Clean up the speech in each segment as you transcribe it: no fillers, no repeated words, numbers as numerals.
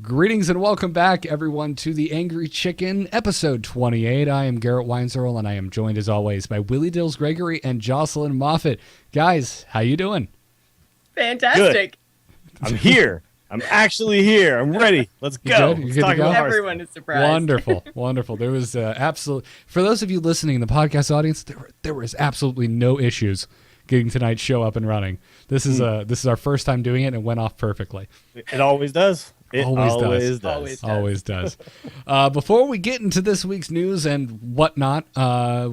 Greetings and welcome back, everyone, to The Angry Chicken, episode 28. I am Garrett Weinzerl, and I am joined, as always, by Willie Dills Gregory and Jocelyn Moffat. Guys, how you doing? Fantastic. Good. I'm here. I'm actually here. I'm ready. Let's go. You good to go? Everyone is surprised. Wonderful, wonderful. There was for those of you listening in the podcast audience, there was absolutely no issues getting tonight's show up and running. This is our first time doing it, and it went off perfectly. It always does. It always does. Always does. Before we get into this week's news and whatnot,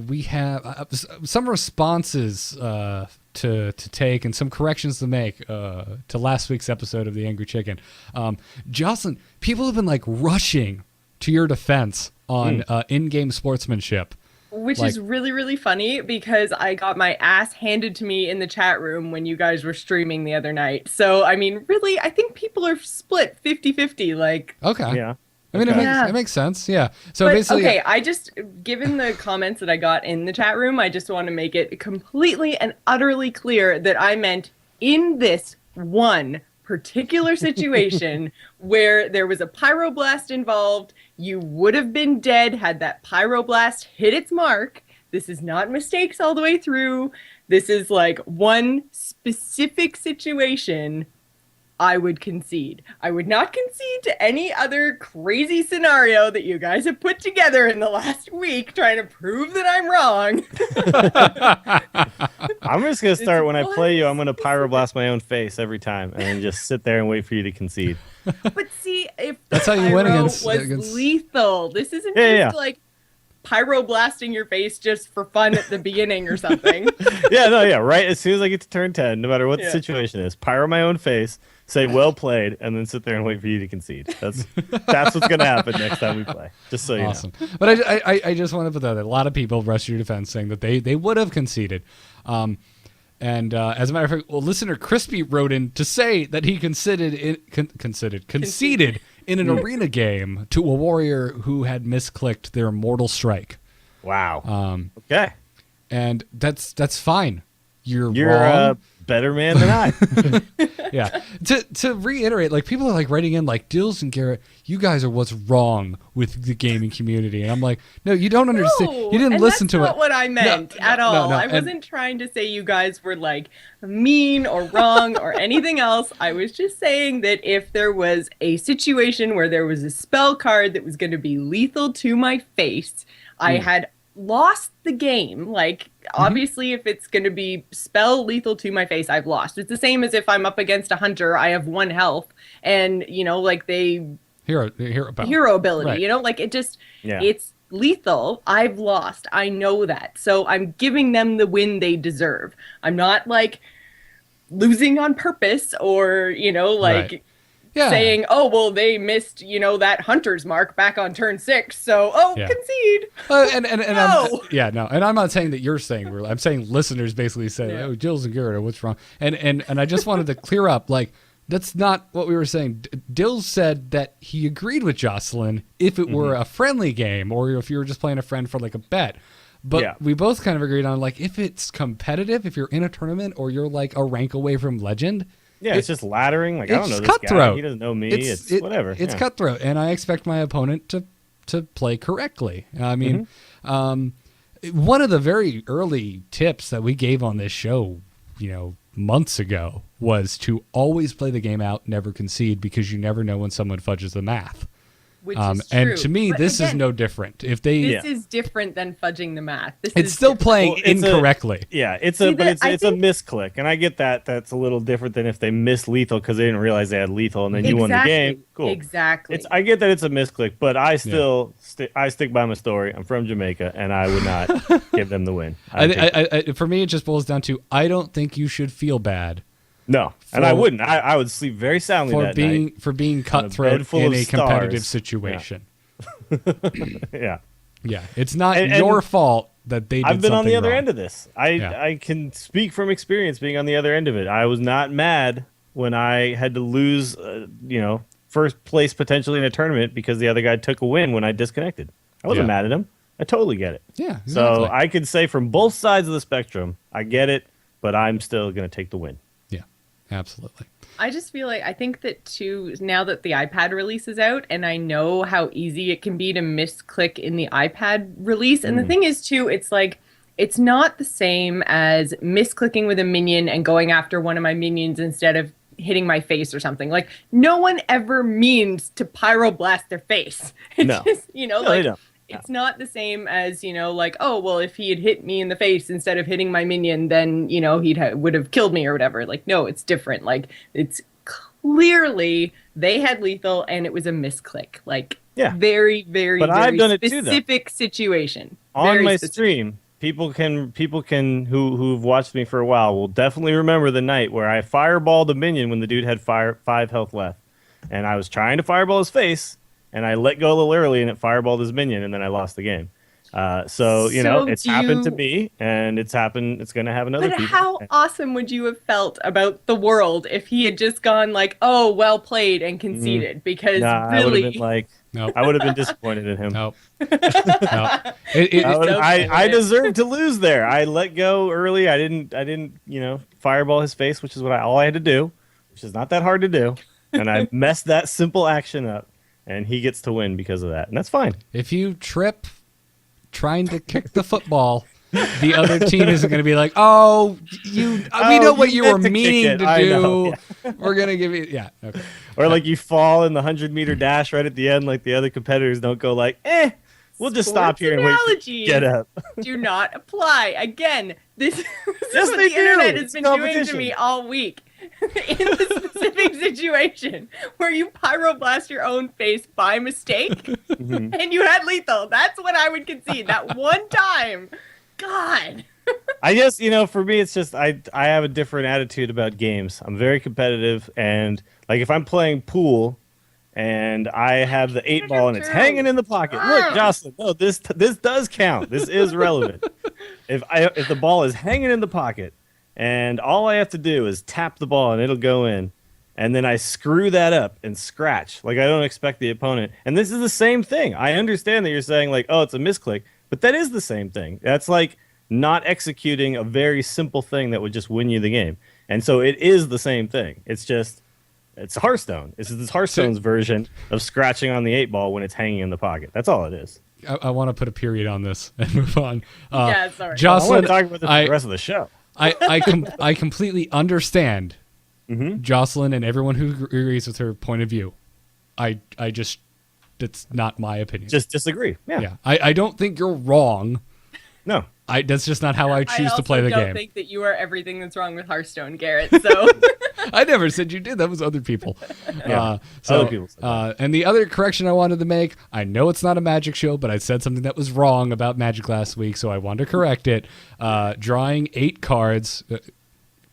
we have some responses to take and some corrections to make to last week's episode of The Angry Chicken. Jocelyn, people have been rushing to your defense on in-game sportsmanship. Which is really, really funny because I got my ass handed to me in the chat room when you guys were streaming the other night. So, I mean, really, I think people are split 50-50. Okay. Yeah. I mean, it makes sense. Yeah. So basically. Okay, I just, given the comments that I got in the chat room, I just want to make it completely and utterly clear that I meant in this one particular situation where there was a pyroblast involved. You would have been dead had that pyroblast hit its mark. This is not mistakes all the way through. This is one specific situation. I would concede. I would not concede to any other crazy scenario that you guys have put together in the last week trying to prove that I'm wrong. I'm just going to start when I play you. I'm going to pyroblast my own face every time and then just sit there and wait for you to concede. But see, if that's the how you win pyro against lethal, this isn't just pyroblasting your face just for fun at the beginning or something. Right as soon as I get to turn 10, no matter what the situation is, pyro my own face, say well played, and then sit there and wait for you to concede. That's what's going to happen next time we play, just so you know. But I just want to put that a lot of people rushed your defense saying that they would have conceded. And as a matter of fact, listener Crispy wrote in to say that he conceded in an arena game to a warrior who had misclicked their Mortal Strike. Wow. Okay. And that's fine. You're wrong. A better man than I. Yeah. To reiterate, people are writing in Dills and Garrett, you guys are what's wrong with the gaming community. And I'm like, no, you don't understand. No, you didn't listen to it. That's not what I meant at all. I wasn't trying to say you guys were mean or wrong or anything else. I was just saying that if there was a situation where there was a spell card that was going to be lethal to my face, I had lost the game. Obviously, if it's going to be spell lethal to my face, I've lost. It's the same as if I'm up against a hunter, I have 1 health, and they hero ability. Right. It's lethal. I've lost. I know that. So I'm giving them the win they deserve. I'm not losing on purpose or Right. Yeah. saying, oh, well, they missed, that hunter's mark back on turn 6. So, concede. No. And I'm not saying that you're saying I'm saying listeners basically say, oh, Dills and Garrett, what's wrong? And I just wanted to clear up, that's not what we were saying. Dills said that he agreed with Jocelyn if it were a friendly game or if you were just playing a friend for a bet. But we both kind of agreed on if it's competitive, if you're in a tournament or you're a rank away from legend. Yeah, it's just laddering. I don't know this cutthroat. guy. He doesn't know me. It's whatever. It's cutthroat, and I expect my opponent to play correctly. I mean, one of the very early tips that we gave on this show, months ago, was to always play the game out, never concede, because you never know when someone fudges the math. Which is true. And to me, this is no different. If this is different than fudging the math. It's still playing incorrectly. It's a misclick, and I get that. That's a little different than if they missed lethal because they didn't realize they had lethal, and then you won the game. Cool. Exactly. I get that it's a misclick, but I still I stick by my story. I'm from Jamaica, and I would not give them the win. For me, it just boils down to I don't think you should feel bad. No, and I wouldn't. I would sleep very soundly that night. For being cutthroat in a competitive situation. Yeah. Yeah. It's not your fault that they did I've been on the other wrong. end of this. I can speak from experience being on the other end of it. I was not mad when I had to lose, first place potentially in a tournament because the other guy took a win when I disconnected. I wasn't mad at him. I totally get it. Yeah. Exactly. So I could say from both sides of the spectrum, I get it, but I'm still going to take the win. Absolutely. I just feel like I think that too, now that the iPad release is out, and I know how easy it can be to misclick in the iPad release. And the thing is too, it's like it's not the same as misclicking with a minion and going after one of my minions instead of hitting my face or something. Like no one ever means to pyroblast their face. It's No. just, No, like they don't. it's not the same as, like, oh, well, if he had hit me in the face instead of hitting my minion, then, would have killed me or whatever. Like, no, it's different. Like, it's clearly they had lethal and it was a misclick. Like, very, very, but very I've done it too, specific situation. On Very my specific. stream, people can who've watched me for a while will definitely remember the night where I fireballed a minion when the dude had 5 health left, and I was trying to fireball his face, and I let go a little early, and it fireballed his minion, and then I lost the game. So it's happened to me, and it's happened. It's going to happen to other But people. how awesome would you have felt about the world if he had just gone like, "Oh, well played," and conceded? Because I would really, have been like, Nope. I would have been disappointed in him. Nope. Nope. I deserved to lose there. I let go early. I didn't fireball his face, which is all I had to do, which is not that hard to do, and I messed that simple action up, and he gets to win because of that, and that's fine. If you trip trying to kick the football, the other team isn't going to be like, "Oh, we know what you were meaning to do. Know, yeah. We're going to give you, okay." Or like you fall in the 100-meter dash right at the end, like the other competitors don't go like, we'll just stop here and wait for you to get up. Do not apply. Again, this is Yes, what they the do. internet has It's been doing to competition. me all week. In the specific situation where you pyroblast your own face by mistake and you had lethal, that's what I would concede. That one time. God. I guess, for me, it's just I have a different attitude about games. I'm very competitive, and like if I'm playing pool and I have the 8 ball and it's hanging in the pocket. Look, Jocelyn, no, this does count. This is relevant. If the ball is hanging in the pocket and all I have to do is tap the ball and it'll go in, and then I screw that up and scratch, like I don't expect the opponent. And this is the same thing. I understand that you're saying like, oh, it's a misclick, but that is the same thing. That's like not executing a very simple thing that would just win you the game. And so it is the same thing. It's Hearthstone. This is Hearthstone's version of scratching on the 8 ball when it's hanging in the pocket. That's all it is. I want to put a period on this and move on. Yeah, sorry. Jocelyn, I want to talk about this for the rest of the show. I completely understand Mm-hmm. Jocelyn and everyone who agrees with her point of view. I just, that's not my opinion. Just disagree. Yeah. I don't think you're wrong. No. That's just not how I choose to play the I also game. don't think that you are everything that's wrong with Hearthstone, Garrett. So I never said you did. That was other people. Yeah. Other people said And the other correction I wanted to make, I know it's not a Magic show, but I said something that was wrong about Magic last week, so I wanted to correct it. Drawing 8 cards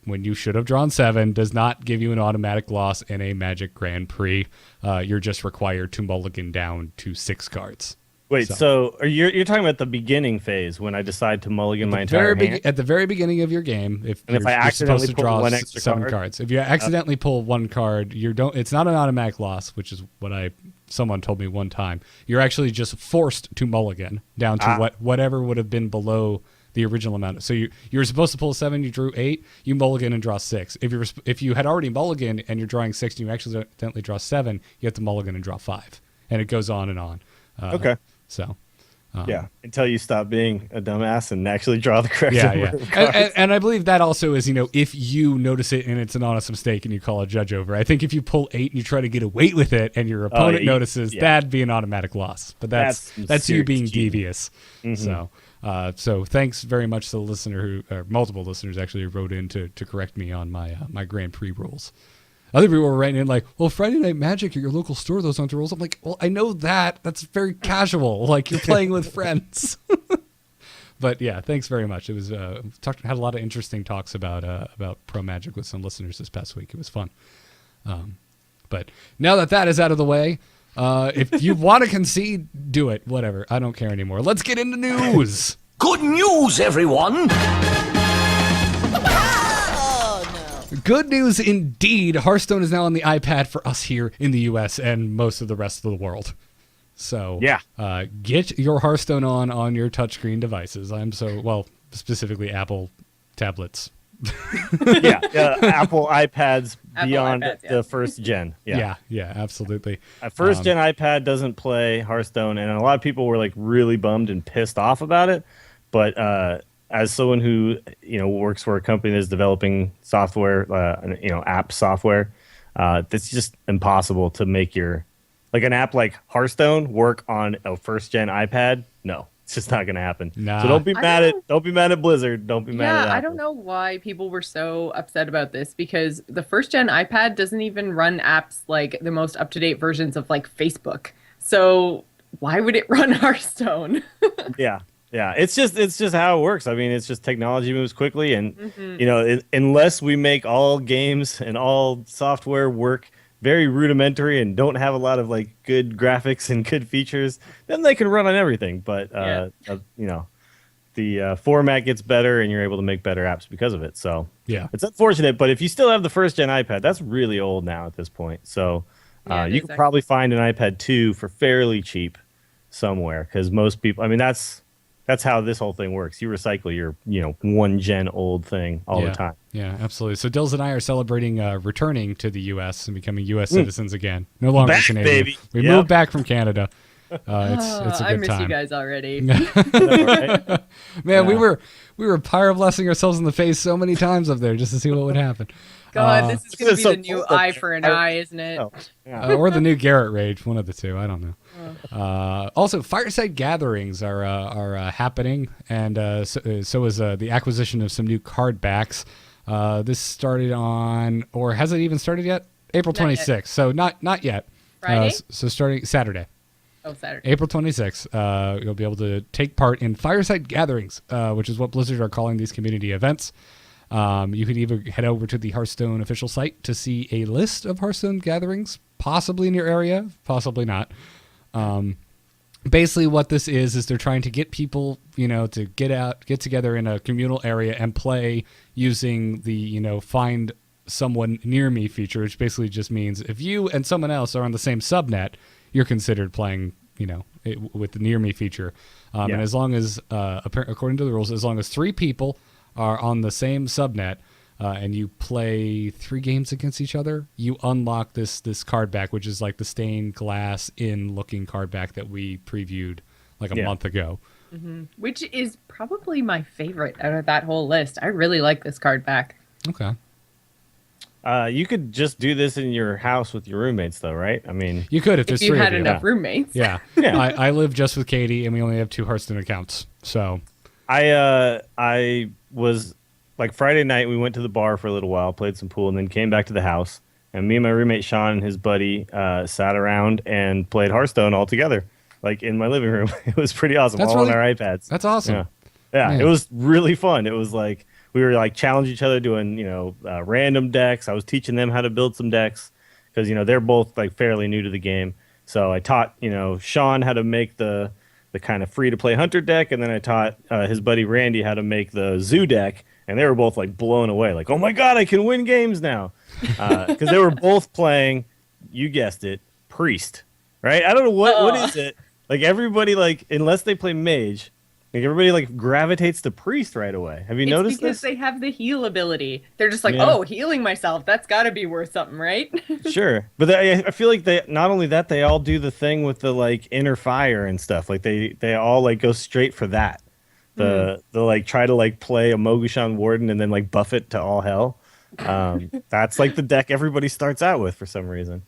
when you should have drawn 7 does not give you an automatic loss in a Magic Grand Prix. You're just required to mulligan down to 6 cards. Wait, so you're talking about the beginning phase when I decide to mulligan my entire hand? At the very beginning of your game, if I you're accidentally supposed to pull draw one extra 7 card? cards. If you accidentally pull 1 card, it's not an automatic loss, which is what someone told me one time. You're actually just forced to mulligan down to whatever would have been below the original amount. So you're supposed to pull 7, you drew 8, you mulligan and draw 6. If you had already mulliganed and you're drawing 6 and you accidentally draw 7, you have to mulligan and draw 5. And it goes on and on. Okay. So, yeah, until you stop being a dumbass and actually draw the correct yeah. number of cards. And I believe that also is, if you notice it and it's an honest mistake and you call a judge over. I think if you pull 8 and you try to get away with it and your opponent notices, that'd be an automatic loss. But that's you being devious. Mm-hmm. So thanks very much to the listener multiple listeners actually who wrote in to correct me on my Grand Prix rules. Other people were writing in like, well, Friday Night Magic at your local store, those aren't the rules. I'm like, well, I know that. That's very casual. Like, you're playing with friends. But yeah, thanks very much. It was had a lot of interesting talks about Pro Magic with some listeners this past week. It was fun. But now that is out of the way, if you want to concede, do it. Whatever. I don't care anymore. Let's get into news. Good news, everyone! Good news indeed. Hearthstone is now on the iPad for us here in the US and most of the rest of the world. So get your Hearthstone on your touchscreen devices. Specifically Apple tablets, Apple iPads beyond iPads, the first gen. Yeah, absolutely. A first gen iPad doesn't play Hearthstone, and a lot of people were like really bummed and pissed off about it. But as someone who works for a company that's developing software, app software, it's just impossible to make an app like Hearthstone work on a first gen iPad. No, it's just not going to happen. Nah. So don't be mad at Blizzard. Don't be mad at Apple. I don't know why people were so upset about this, because the first gen iPad doesn't even run apps like the most up to date versions of like Facebook. So why would it run Hearthstone? Yeah, it's just how it works. I mean, it's just technology moves quickly, and unless we make all games and all software work very rudimentary and don't have a lot of like good graphics and good features, then they can run on everything. But the format gets better, and you're able to make better apps because of it. So yeah, it's unfortunate. But if you still have the first gen iPad, that's really old now at this point. So you can probably find an iPad 2 for fairly cheap somewhere, because most people, I mean, that's how this whole thing works. You recycle your, one gen old thing all the time. Yeah, absolutely. So Dills and I are celebrating returning to the U.S. and becoming U.S. citizens again. No longer back, Canadian. Baby. We moved back from Canada. It's a good time. I miss you guys already. Man, we were pyro blasting ourselves in the face so many times up there just to see what would happen. God, this is going to be the new eye for an eye, isn't it? Or the new Garrett rage, one of the two. I don't know. Also, Fireside gatherings are happening, and so is the acquisition of some new card backs. This started on, or has it even started yet? April 26th. So not yet. Friday? So starting Saturday. Oh, Saturday. April 26th, you'll be able to take part in Fireside gatherings, which is what Blizzard are calling these community events. You can either head over to the Hearthstone official site to see a list of Hearthstone gatherings, possibly in your area, possibly not. Basically what this is they're trying to get people, to get together in a communal area and play using the, find someone near me feature, which basically just means if you and someone else are on the same subnet, you're considered playing, with the near me feature. And as long as, according to the rules, as long as 3 people are on the same subnet, and you play 3 games against each other, you unlock this card back, which is like the stained glass in looking card back that we previewed like a month ago. Mm-hmm. Which is probably my favorite out of that whole list. I really like this card back. Okay. You could just do this in your house with your roommates, though, right? I mean, you could if there's 3 you of had you. enough roommates. Yeah. I live just with Katie, and we only have 2 Hearthstone accounts. So I was like Friday night. We went to the bar for a little while, played some pool, and then came back to the house. And me and my roommate Sean and his buddy sat around and played Hearthstone all together, like in my living room. It was pretty awesome. On our iPads. That's awesome. Yeah. It was really fun. It was like we were like challenging each other doing random decks. I was teaching them how to build some decks because they're both like fairly new to the game. So I taught Sean how to make the kind of free to play hunter deck, and then I taught his buddy Randy how to make the zoo deck, and they were both like blown away, like, oh my god, I can win games now, because they were both playing, you guessed it, priest, right? I don't know what is it, like everybody, like unless they play mage, like everybody like gravitates to priest right away. Have you noticed because this? They have the heal ability. They're just like, healing myself, that's got to be worth something, right? Sure, but I feel like they not only that, they all do the thing with the like inner fire and stuff. Like they all like go straight for that. The like try to like play a Mogushan Warden and then like buff it to all hell. That's like the deck everybody starts out with for some reason.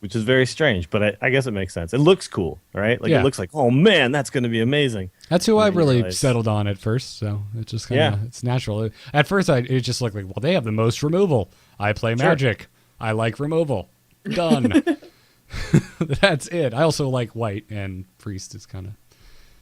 Which is very strange, but I guess it makes sense. It looks cool, right? Like it looks like, oh man, that's going to be amazing. That's who I really settled on at first, so it's just kind of it's natural. At first, it just looked like, well, they have the most removal. I play Magic. I like removal. Done. That's it. I also like white, and Priest is kind of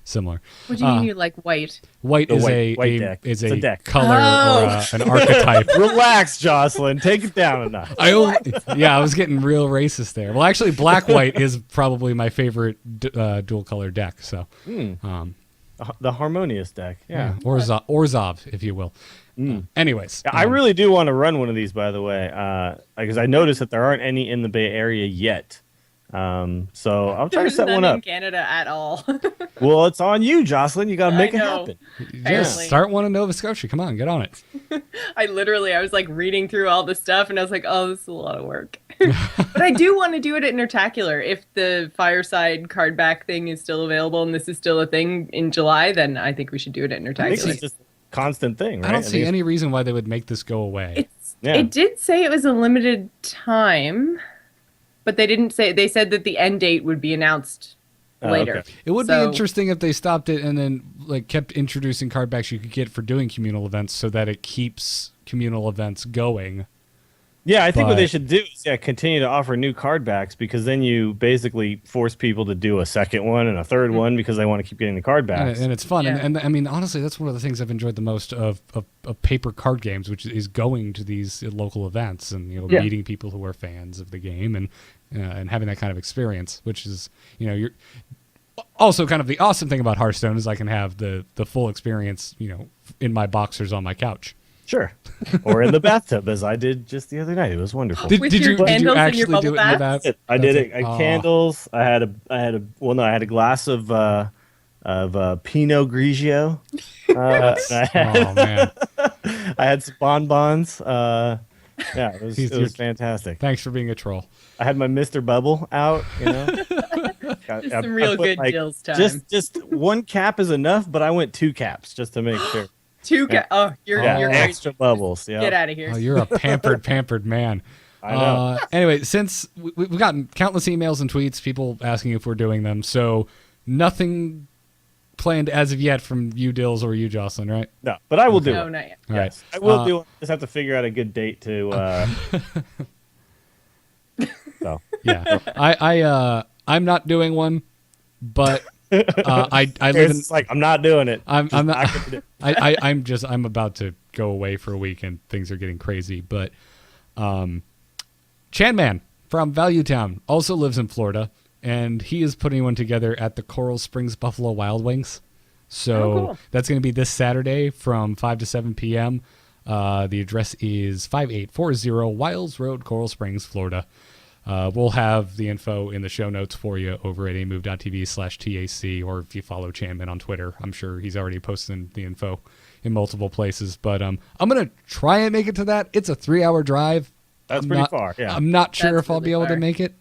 similar. What do you mean you like white? White is a deck. Color or an archetype. Relax, Jocelyn. Take it down a notch. I was getting real racist there. Well, actually, black-white is probably my favorite dual-color deck. So, the harmonious deck. Yeah. Orzhov, if you will. Anyways. I really do want to run one of these, by the way, because I noticed that there aren't any in the Bay Area yet. So I'll try to There's set none one in up. Canada at all. Well, it's on you, Jocelyn. You got to make it know. happen. Just Apparently. start one in Nova Scotia. Come on, get on it. I was like reading through all the stuff and I was like, oh, this is a lot of work. But I do want to do it at Intertacular. If the Fireside card back thing is still available and this is still a thing in July, then I think we should do it at This Intertacular. is just a constant thing, right? I don't see think any reason why they would make this go away. Yeah. It did say it was a limited time, but they didn't say. They said that the end date would be announced later. Okay. It would be So- interesting if they stopped it and then like kept introducing card backs you could get for doing communal events so that it keeps communal events going. Yeah, I think what they But- should do is continue to offer new card backs, because then you basically force people to do a second one and a third one because they want to keep getting the card backs. And it's fun. Yeah. And I mean, honestly, that's one of the things I've enjoyed the most of paper card games, which is going to these local events and, Yeah. meeting people who are fans of the game and having that kind of experience, which is, you're also kind of the awesome thing about Hearthstone is I can have the full experience, in my boxers on my couch. Sure. Or in the bathtub, as I did just the other night. It was wonderful. With your candles and your actually bubble do it in the baths? bath? I did it. That's I candles. I had a glass of Pinot Grigio. Oh man! I had some bonbons. Yeah, it was fantastic. Thanks for being a troll. I had my Mr. Bubble out. Some real good Jill's time. Just one cap is enough, but I went 2 caps just to make sure. Oh, you're Yeah, great. extra bubbles. Yeah. Get out of here. Oh, you're a pampered man. I know. Anyway, since we've gotten countless emails and tweets, people asking if we're doing them, so nothing planned as of yet from you, Dills, or you, Jocelyn, right? No, but I will do No, it. not yet. All right. Yes, I will do it. Just have to figure out a good date to. So Yeah, I'm not doing one, but I live in. it's like I'm not doing it. I'm not. gonna do it. I'm about to go away for a week and things are getting crazy. But Chanman from Valuetown also lives in Florida, and he is putting one together at the Coral Springs Buffalo Wild Wings. So cool. that's going to be this Saturday from 5 to 7 p.m. The address is 5840 Wiles Road, Coral Springs, Florida. We'll have the info in the show notes for you over at amove.tv/TAC, or if you follow Chanman on Twitter. I'm sure he's already posting the info in multiple places. But I'm going to try and make it to that. It's a 3-hour drive. That's I'm pretty not- far. Yeah. I'm not sure That's if I'll be really able to far. make it.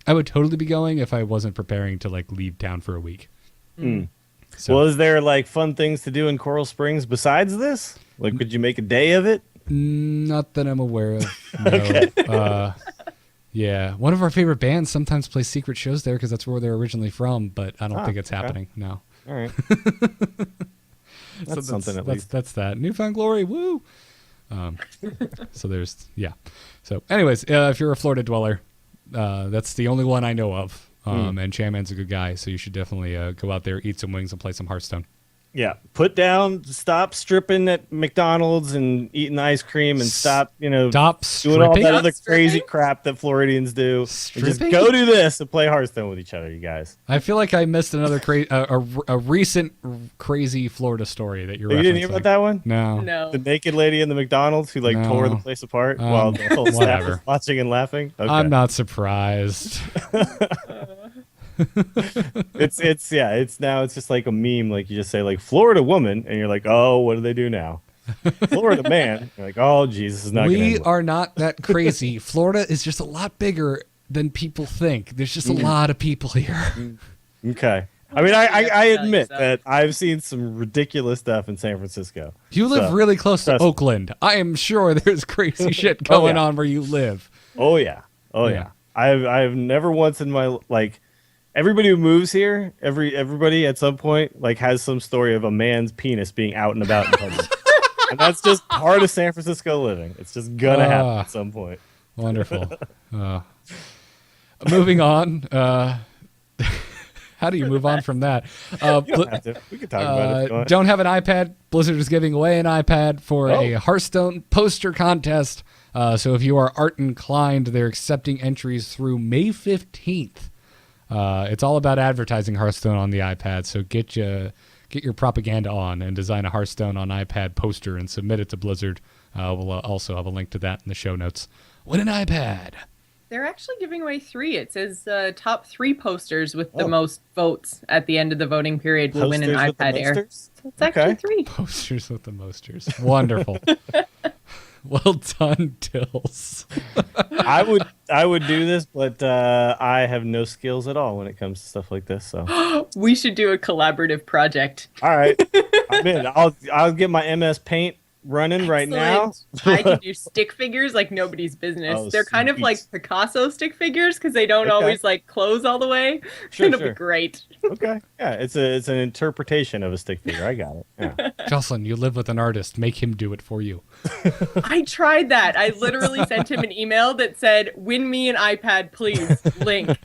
I would totally be going if I wasn't preparing to leave town for a week. So, Well, is there fun things to do in Coral Springs besides this? Could you make a day of it? not that I'm aware of. No. Yeah, one of our favorite bands sometimes plays secret shows there because that's where they're originally from, but I don't think it's okay. happening. No. All right. That's something at least. That's that. Newfound Glory, woo! So there's, yeah. So anyways, if you're a Florida dweller, that's the only one I know of. And Chanman's a good guy, so you should definitely go out there, eat some wings, and play some Hearthstone. Yeah. Stop stripping at McDonald's and eating ice cream, and stop Stop doing all stripping. that other crazy Stripping? crap that Floridians do. And Stripping? just go do this and play Hearthstone with each other, you guys. I feel like I missed another a recent crazy Florida story that you're You didn't hear referencing. about that one? No. No. The naked lady in the McDonald's who No. tore the place apart while the whole staff whatever. was watching and laughing. Okay. I'm not surprised. It's just like a meme. You just say Florida woman, and you're like, oh, what do they do now? Florida man, you're like, oh, Jesus is not. gonna We end well. are not that crazy. Florida is just a lot bigger than people think. There's just a lot of people here. Okay. I mean, You have to I tell admit yourself. that I've seen some ridiculous stuff in San Francisco. You live So, really close to trust me. Oakland. I am sure there's crazy shit Oh, going yeah. on where you live. Oh yeah. Oh Yeah. yeah. I've never once in my everybody who moves here, everybody at some point has some story of a man's penis being out and about in public. And that's just part of San Francisco living. It's just gonna happen at some point. Wonderful. Moving on. How do you move on from that? You don't have to. We can talk about it if you want. Don't have an iPad. Blizzard is giving away an iPad for a Oh. Hearthstone poster contest. So if you are art inclined, they're accepting entries through May 15th. It's all about advertising Hearthstone on the iPad. So get your propaganda on and design a Hearthstone on iPad poster and submit it to Blizzard. We'll also have a link to that in the show notes. Win an iPad. They're actually giving away 3. It says top 3 posters with the most votes at the end of the voting period will win an Posters with the iPad Air. mosters? So it's actually 3. Posters with the mosters. Wonderful. Well done, Dills. I would do this, but I have no skills at all when it comes to stuff like this. So We should do a collaborative project. all right, I'm in. I'll get my MS Paint running right now. Excellent. I can do stick figures like nobody's business. Oh, They're kind of sweet. like Picasso stick figures because they don't always like close all the way. Sure, It'll sure. be great. Okay, yeah, it's an interpretation of a stick figure. I got it. Yeah. Jocelyn, you live with an artist. Make him do it for you. I tried that. I literally sent him an email that said, "Win me an iPad, please." Link.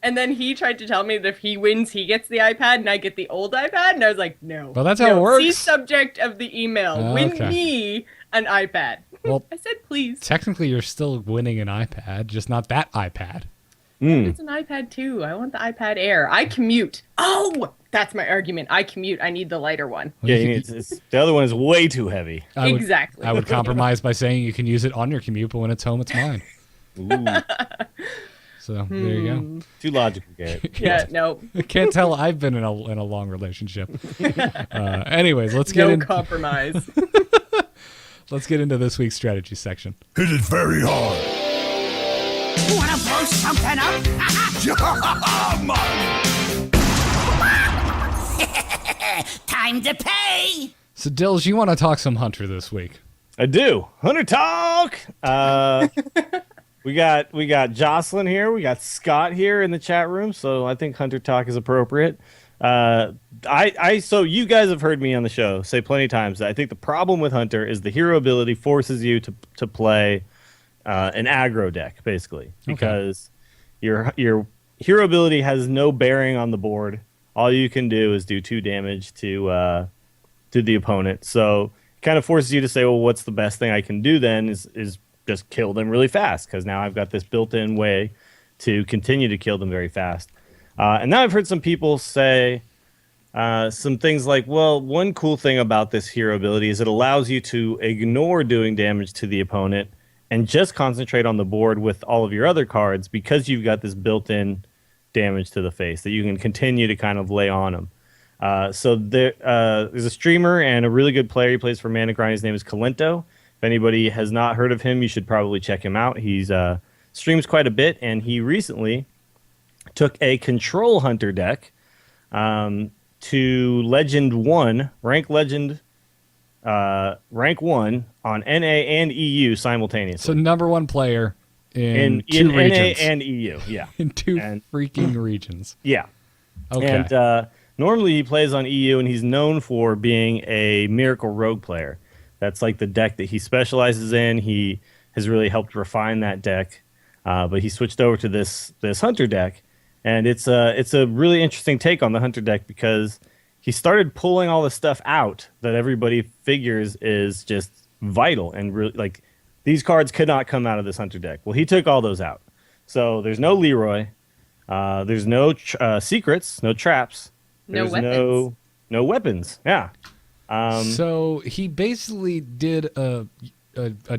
And then he tried to tell me that if he wins, he gets the iPad and I get the old iPad. And I was like, no. Well, that's how it works. See subject of the email. Oh, Win okay. me an iPad. Well, I said, please. technically, you're still winning an iPad, just not that iPad. It's an iPad too. I want the iPad Air. I commute. Oh, that's my argument. I commute. I need the lighter one. Yeah, the other one is way too heavy. Exactly. I would compromise by saying you can use it on your commute, but when it's home, it's mine. Ooh, So there you go. too logical, Garrett. Yeah, no. I can't tell I've been in a long relationship. Anyways, let's get No in, compromise. let's get into this week's strategy section. Hit it very hard. Wanna blow something up? Time to pay! So, Dills, you want to talk some Hunter this week? I do. Hunter talk. We got Jocelyn here. We got Scott here in the chat room. So I think Hunter talk is appropriate. So you guys have heard me on the show say plenty of times that I think the problem with Hunter is the hero ability forces you to play an aggro deck basically because your hero ability has no bearing on the board. All you can do is do 2 damage to the opponent. So it kind of forces you to say, well, what's the best thing I can do then is just kill them really fast because now I've got this built-in way to continue to kill them very fast. And now I've heard some people say some things like, well, one cool thing about this hero ability is it allows you to ignore doing damage to the opponent and just concentrate on the board with all of your other cards because you've got this built-in damage to the face that you can continue to kind of lay on them. So there's a streamer and a really good player. He plays for Mana Grind. His name is Kalento. If anybody has not heard of him, you should probably check him out. He's streams quite a bit, and he recently took a Control Hunter deck to Legend 1, rank 1 on NA and EU simultaneously. So, number 1 player in 2 NA regions. and EU, yeah. In 2 freaking regions. Yeah. Okay. And normally he plays on EU, and he's known for being a Miracle Rogue player. That's like the deck that he specializes in. He has really helped refine that deck, but he switched over to this Hunter deck, and it's a really interesting take on the Hunter deck because he started pulling all the stuff out that everybody figures is just vital and really like these cards could not come out of this Hunter deck. Well, he took all those out, so there's no Leroy, there's no secrets, no traps, No there's weapons. no weapons. Yeah. So he basically did a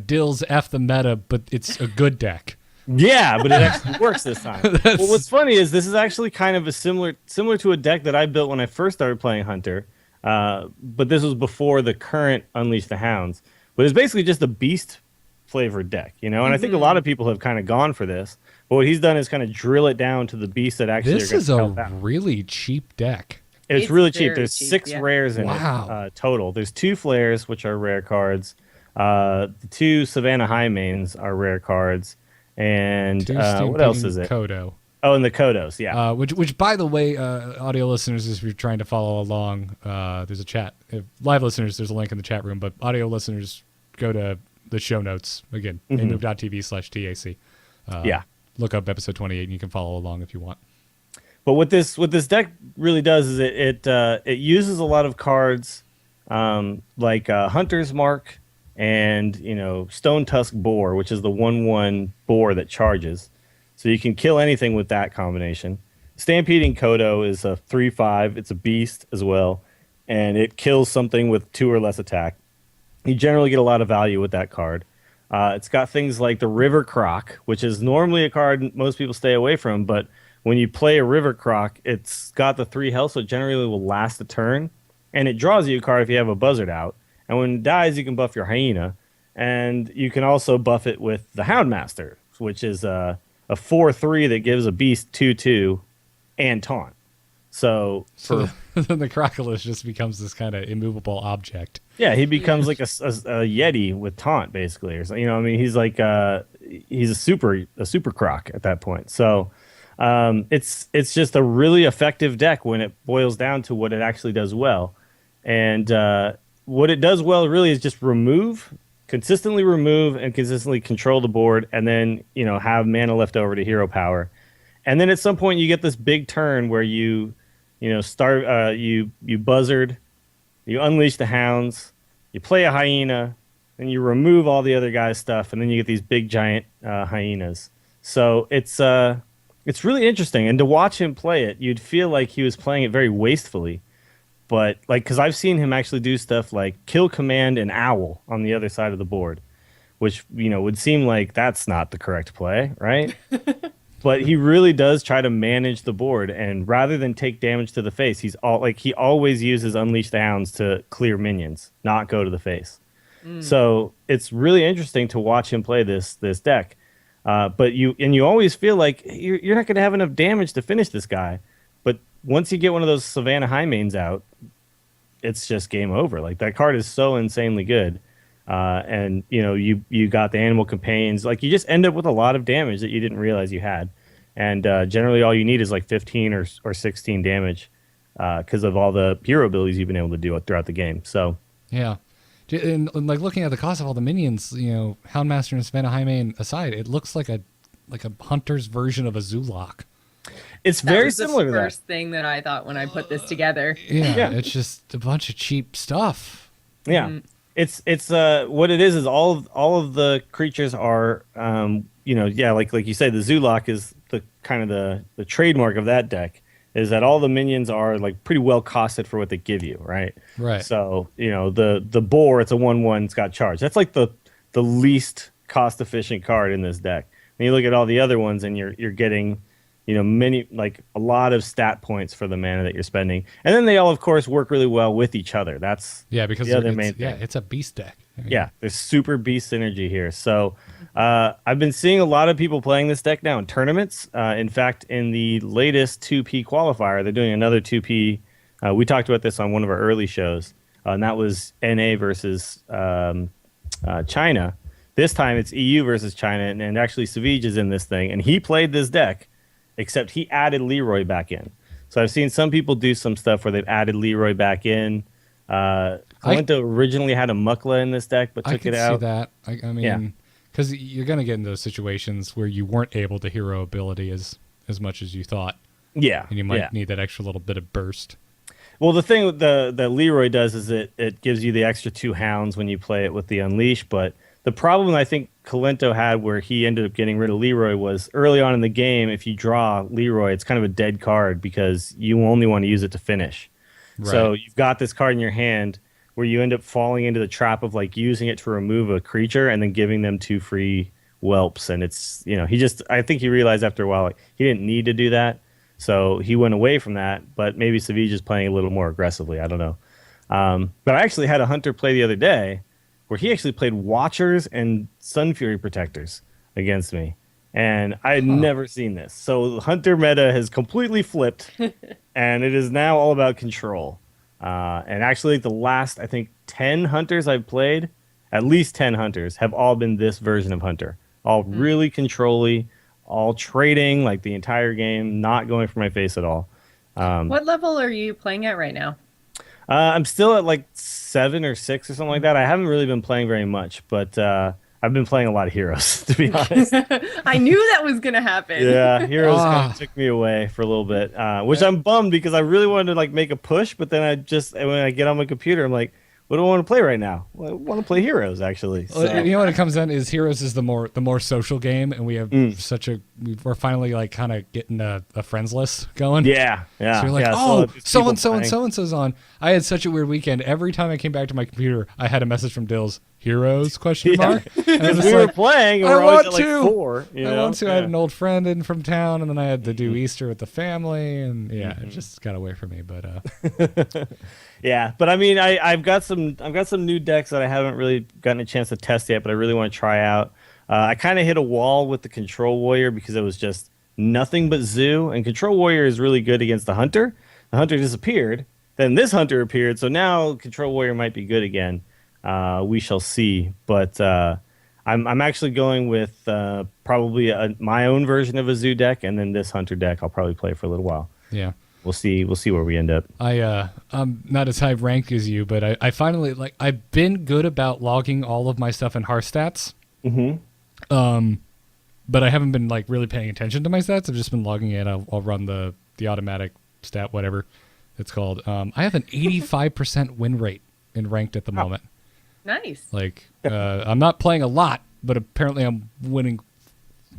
Dills F the meta, but it's a good deck. Yeah, but it actually works this time. Well, what's funny is this is actually kind of a similar to a deck that I built when I first started playing Hunter, but this was before the current Unleash the Hounds. But it's basically just a beast flavored deck, you know. And I think a lot of people have kind of gone for this. But what he's done is kind of drill it down to the beasts that actually This are is going a to help out. really cheap deck. It's really cheap. very There's cheap, 6 yeah. rares in it total. There's 2 flares, which are rare cards. The 2 Savannah High Mains are rare cards. And 2 what else is it? Kodo. Oh, and the Kodos, yeah. Which, by the way, audio listeners, if you're trying to follow along, there's a chat. If live listeners, there's a link in the chat room. But audio listeners, go to the show notes again. move.tv/TAC. Yeah. Look up episode 28, and you can follow along if you want. But what this deck really does is it uses a lot of cards like Hunter's Mark and Stone Tusk Boar, which is the 1/1 boar that charges. So you can kill anything with that combination. Stampeding Kodo is a 3/5. It's a beast as well, and it kills something with 2 or less attack. You generally get a lot of value with that card. It's got things like the River Croc, which is normally a card most people stay away from, but when you play a River Croc, it's got the 3 health, so it generally will last a turn, and it draws you a card if you have a Buzzard out. And when it dies, you can buff your Hyena, and you can also buff it with the Houndmaster, which is a 4/3 that gives a beast 2/2 and taunt. So then the Crocolus just becomes this kind of immovable object. Yeah, he becomes like a Yeti with taunt, basically, or something. I mean, he's like he's a super Croc at that point. So it's just a really effective deck when it boils down to what it actually does well. And what it does well really is just consistently remove and consistently control the board, and then have mana left over to hero power. And then at some point you get this big turn where you start you Buzzard, you unleash the Hounds, you play a Hyena, and you remove all the other guys' stuff, and then you get these big giant Hyenas. So it's really interesting, and to watch him play it, you'd feel like he was playing it very wastefully. But because I've seen him actually do stuff like kill command an owl on the other side of the board, which would seem like that's not the correct play, right? But he really does try to manage the board, and rather than take damage to the face, he always uses Unleash the Hounds to clear minions, not go to the face. So it's really interesting to watch him play this deck. But you always feel like you're not going to have enough damage to finish this guy. But once you get one of those Savannah Highmanes out, it's just game over. Like, that card is so insanely good. And you got the Animal Companions. Like, you just end up with a lot of damage that you didn't realize you had. And generally all you need is like 15 or 16 damage because of all the hero abilities you've been able to do throughout the game. So yeah. And like looking at the cost of all the minions, Houndmaster and Savannah Highmane aside, it looks like a hunter's version of a Zoolock. It's very similar to that. That was the first thing that I thought when I put this together. Yeah, it's just a bunch of cheap stuff. Yeah. Mm-hmm. It's what it is all of the creatures are like you say, the Zoolock is the kind of the trademark of that deck, is that all the minions are like pretty well costed for what they give you, right? Right. So, the boar, it's a 1/1, it's got charge. That's like the least cost efficient card in this deck. And you look at all the other ones and you're getting a lot of stat points for the mana that you're spending. And then they all, of course, work really well with each other. That's because the other main thing. Yeah, it's a beast deck. There's super beast synergy here. So I've been seeing a lot of people playing this deck now in tournaments. In fact, in the latest 2P qualifier, they're doing another 2P. We talked about this on one of our early shows, and that was NA versus China. This time it's EU versus China, and actually Savage is in this thing, and he played this deck, except he added Leroy back in. So I've seen some people do some stuff where they've added Leroy back in. Kalento originally had a Mukla in this deck, but took it out. I can see that. I mean, because you're going to get in those situations where you weren't able to hero ability as much as you thought. Yeah. And you might need that extra little bit of burst. Well, the thing that Leroy does is it gives you the extra 2 Hounds when you play it with the Unleash, but the problem I think Kalento had where he ended up getting rid of Leroy was early on in the game, if you draw Leroy, it's kind of a dead card because you only want to use it to finish. Right. So you've got this card in your hand where you end up falling into the trap of like using it to remove a creature and then giving them 2 free whelps. And it's, I think he realized after a while like, he didn't need to do that. So he went away from that, but maybe Savage is playing a little more aggressively. I don't know. But I actually had a hunter play the other day where he actually played Watchers and Sun Fury Protectors against me. And I had never seen this. So Hunter meta has completely flipped, and it is now all about control. And actually, the last, I think, 10 Hunters I've played, at least 10 Hunters, have all been this version of Hunter. All really control-y, all trading like the entire game, not going for my face at all. What level are you playing at right now? I'm still at like 7 or 6 or something like that. I haven't really been playing very much, but I've been playing a lot of Heroes, to be honest. I knew that was going to happen. Yeah, Heroes kind of took me away for a little bit, which I'm bummed because I really wanted to like make a push, but then when I get on my computer, I'm like, what do I want to play right now? Well, I want to play Heroes, actually. So. Well, what it comes down is Heroes is the more social game, and we have we're finally like kind of getting a friends list going. Yeah. So you're like, so and so's on. I had such a weird weekend. Every time I came back to my computer, I had a message from Dills. Heroes? Question mark. And I was Because just we were like, playing, and I we're always at want like to. 4. I want to. I had an old friend in from town, and then I had to do Easter with the family, and it just got away from me. But yeah, but I mean, I've got some new decks that I haven't really gotten a chance to test yet, but I really want to try out. I kind of hit a wall with the Control Warrior because it was just nothing but Zoo, and Control Warrior is really good against the Hunter. The Hunter disappeared, then this Hunter appeared, so now Control Warrior might be good again. We shall see, but I'm actually going with probably my own version of a Zoo deck, and then this Hunter deck I'll probably play for a little while. yeah. We'll see where we end up. I'm not as high ranked as you, but I finally I've been good about logging all of my stuff in Hearth stats. But I haven't been really paying attention to my stats. I've just been logging it. I'll run the automatic stat, whatever it's called. I have an 85% win rate in ranked at the moment. Nice. I'm not playing a lot, but apparently I'm winning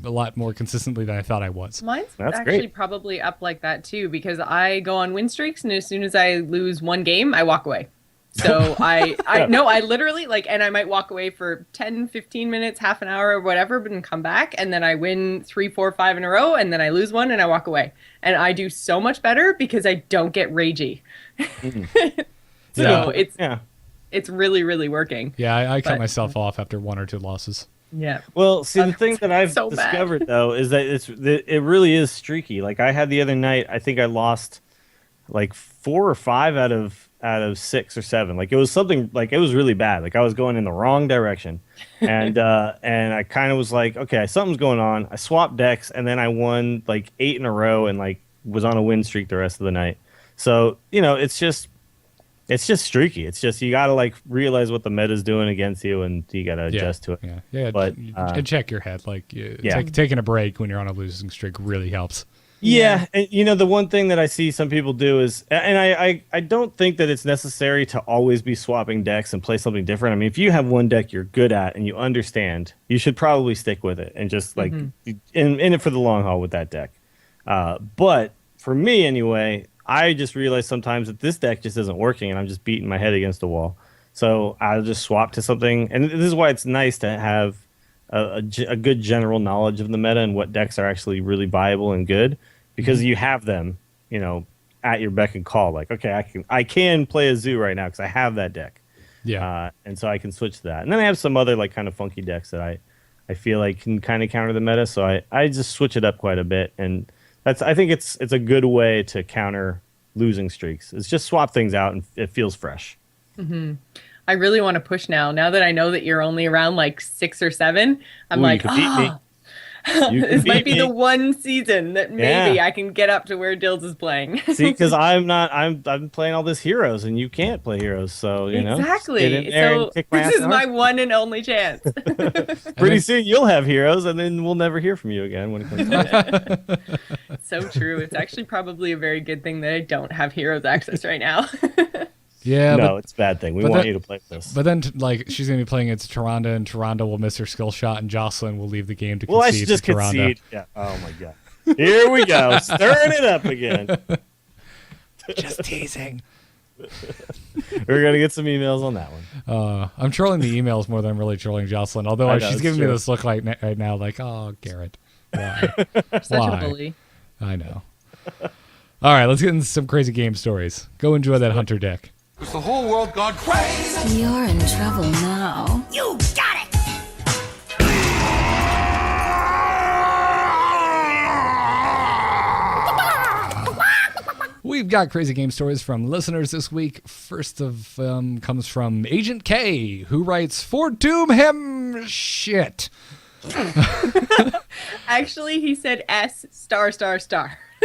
a lot more consistently than I thought I was. Mine's That's actually great. probably up like that too, because I go on win streaks, and as soon as I lose one game, I walk away. So I literally and I might walk away for 10, 15 minutes, half an hour or whatever, but then come back, and then I win 3, 4, 5 in a row, and then I lose one and I walk away. And I do so much better because I don't get ragey. So it's really, really working. Yeah, I cut myself off after 1 or 2 losses. Yeah. Well, see, the thing that I've so bad. discovered though is that it really is streaky. Like I had the other night, I think I lost 4 or 5 out of 6 or 7. It was something it was really bad. I was going in the wrong direction, and and I kind of was like, okay, something's going on. I swapped decks, and then I won 8 in a row, and was on a win streak the rest of the night. So it's just streaky. It's just you gotta realize what the meta's doing against you, and you gotta adjust to it. Yeah. But and check your head. Taking a break when you're on a losing streak really helps. Yeah, and the one thing that I see some people do is, and I don't think that it's necessary to always be swapping decks and play something different. I mean, if you have one deck you're good at and you understand, you should probably stick with it and just in it for the long haul with that deck. But for me anyway, I just realize sometimes that this deck just isn't working and I'm just beating my head against the wall. So I'll just swap to something, and this is why it's nice to have a good general knowledge of the meta and what decks are actually really viable and good, because you have them, at your beck and call. Okay, I can play a Zoo right now because I have that deck. Yeah. And so I can switch to that. And then I have some other kind of funky decks that I feel like can kind of counter the meta. So I just switch it up quite a bit, and I think it's a good way to counter losing streaks. It's just swap things out and it feels fresh. Mm-hmm. I really want to push now. Now that I know that you're only around 6 or 7, I'm this might be the one season that maybe I can get up to where Dills is playing. See, because I'm playing all this Heroes, and you can't play Heroes, so exactly. So this is my one and only chance. Pretty soon you'll have Heroes, and then we'll never hear from you again when it comes to So true. It's actually probably a very good thing that I don't have Heroes access right now. Yeah, no, it's a bad thing. We want you to play this. But then, she's going to be playing against Tyrande, and Tyrande will miss her skill shot, and Jocelyn will leave the game to concede. Well, I should just concede. Yeah. Oh my god. Here we go, stirring it up again. Just teasing. We're gonna get some emails on that one. I'm trolling the emails more than I'm really trolling Jocelyn. Although she's giving me this look right now, oh, Garrett, why? Such a bully. I know. All right, let's get into some crazy game stories. Go enjoy that Hunter deck. Is the whole world gone crazy? You're in trouble now. You got it! We've got crazy game stories from listeners this week. First of comes from Agent K, who writes, "For Doomhamm shit." Actually, he said S******.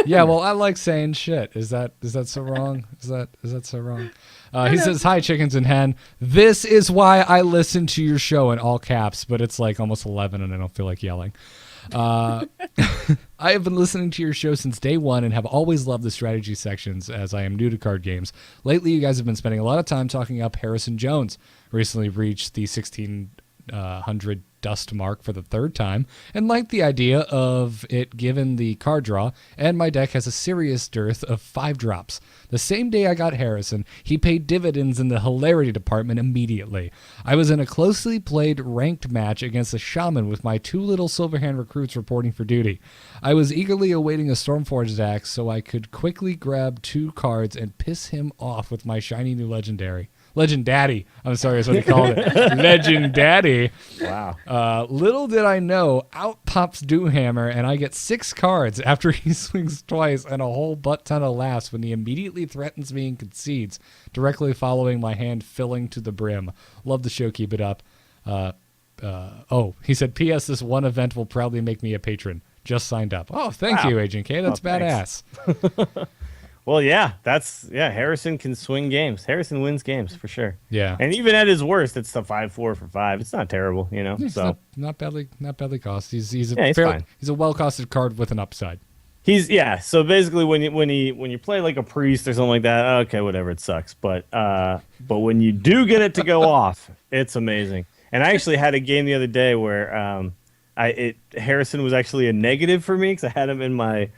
Yeah, well, I like saying shit. Is that so wrong? Is that so wrong? He says, "Hi, chickens and hen. This is why I listen to your show," in all caps, but it's almost 11 and I don't feel like yelling. I have been listening to your show since day one and have always loved the strategy sections, as I am new to card games. Lately, you guys have been spending a lot of time talking up Harrison Jones. Recently reached the 1,600 Dust Mark for the third time and liked the idea of it given the card draw, and my deck has a serious dearth of 5-drops. The same day I got Harrison, he paid dividends in the hilarity department immediately. I was in a closely played ranked match against a shaman with my 2 little Silverhand recruits reporting for duty. I was eagerly awaiting a Stormforged axe so I could quickly grab 2 cards and piss him off with my shiny new legendary. Legend Daddy. I'm sorry, that's what he called it. Legend Daddy. Wow. Little did I know, out pops Doomhammer, and I get 6 cards after he swings twice and a whole butt ton of laughs when he immediately threatens me and concedes, directly following my hand filling to the brim. Love the show. Keep it up. He said, P.S. This one event will proudly make me a patron. Just signed up. Oh, thank you, Agent K. That's badass. Well, yeah, Harrison can swing games. Harrison wins games for sure. Yeah. And even at his worst, it's the 5-4 for 5. It's not terrible, you know. It's not badly cost. He's fine. He's a well-costed card with an upside. So basically when you play like a priest or something like that, okay, whatever, it sucks. But when you do get it to go off, it's amazing. And I actually had a game the other day where Harrison was actually a negative for me because I had him in my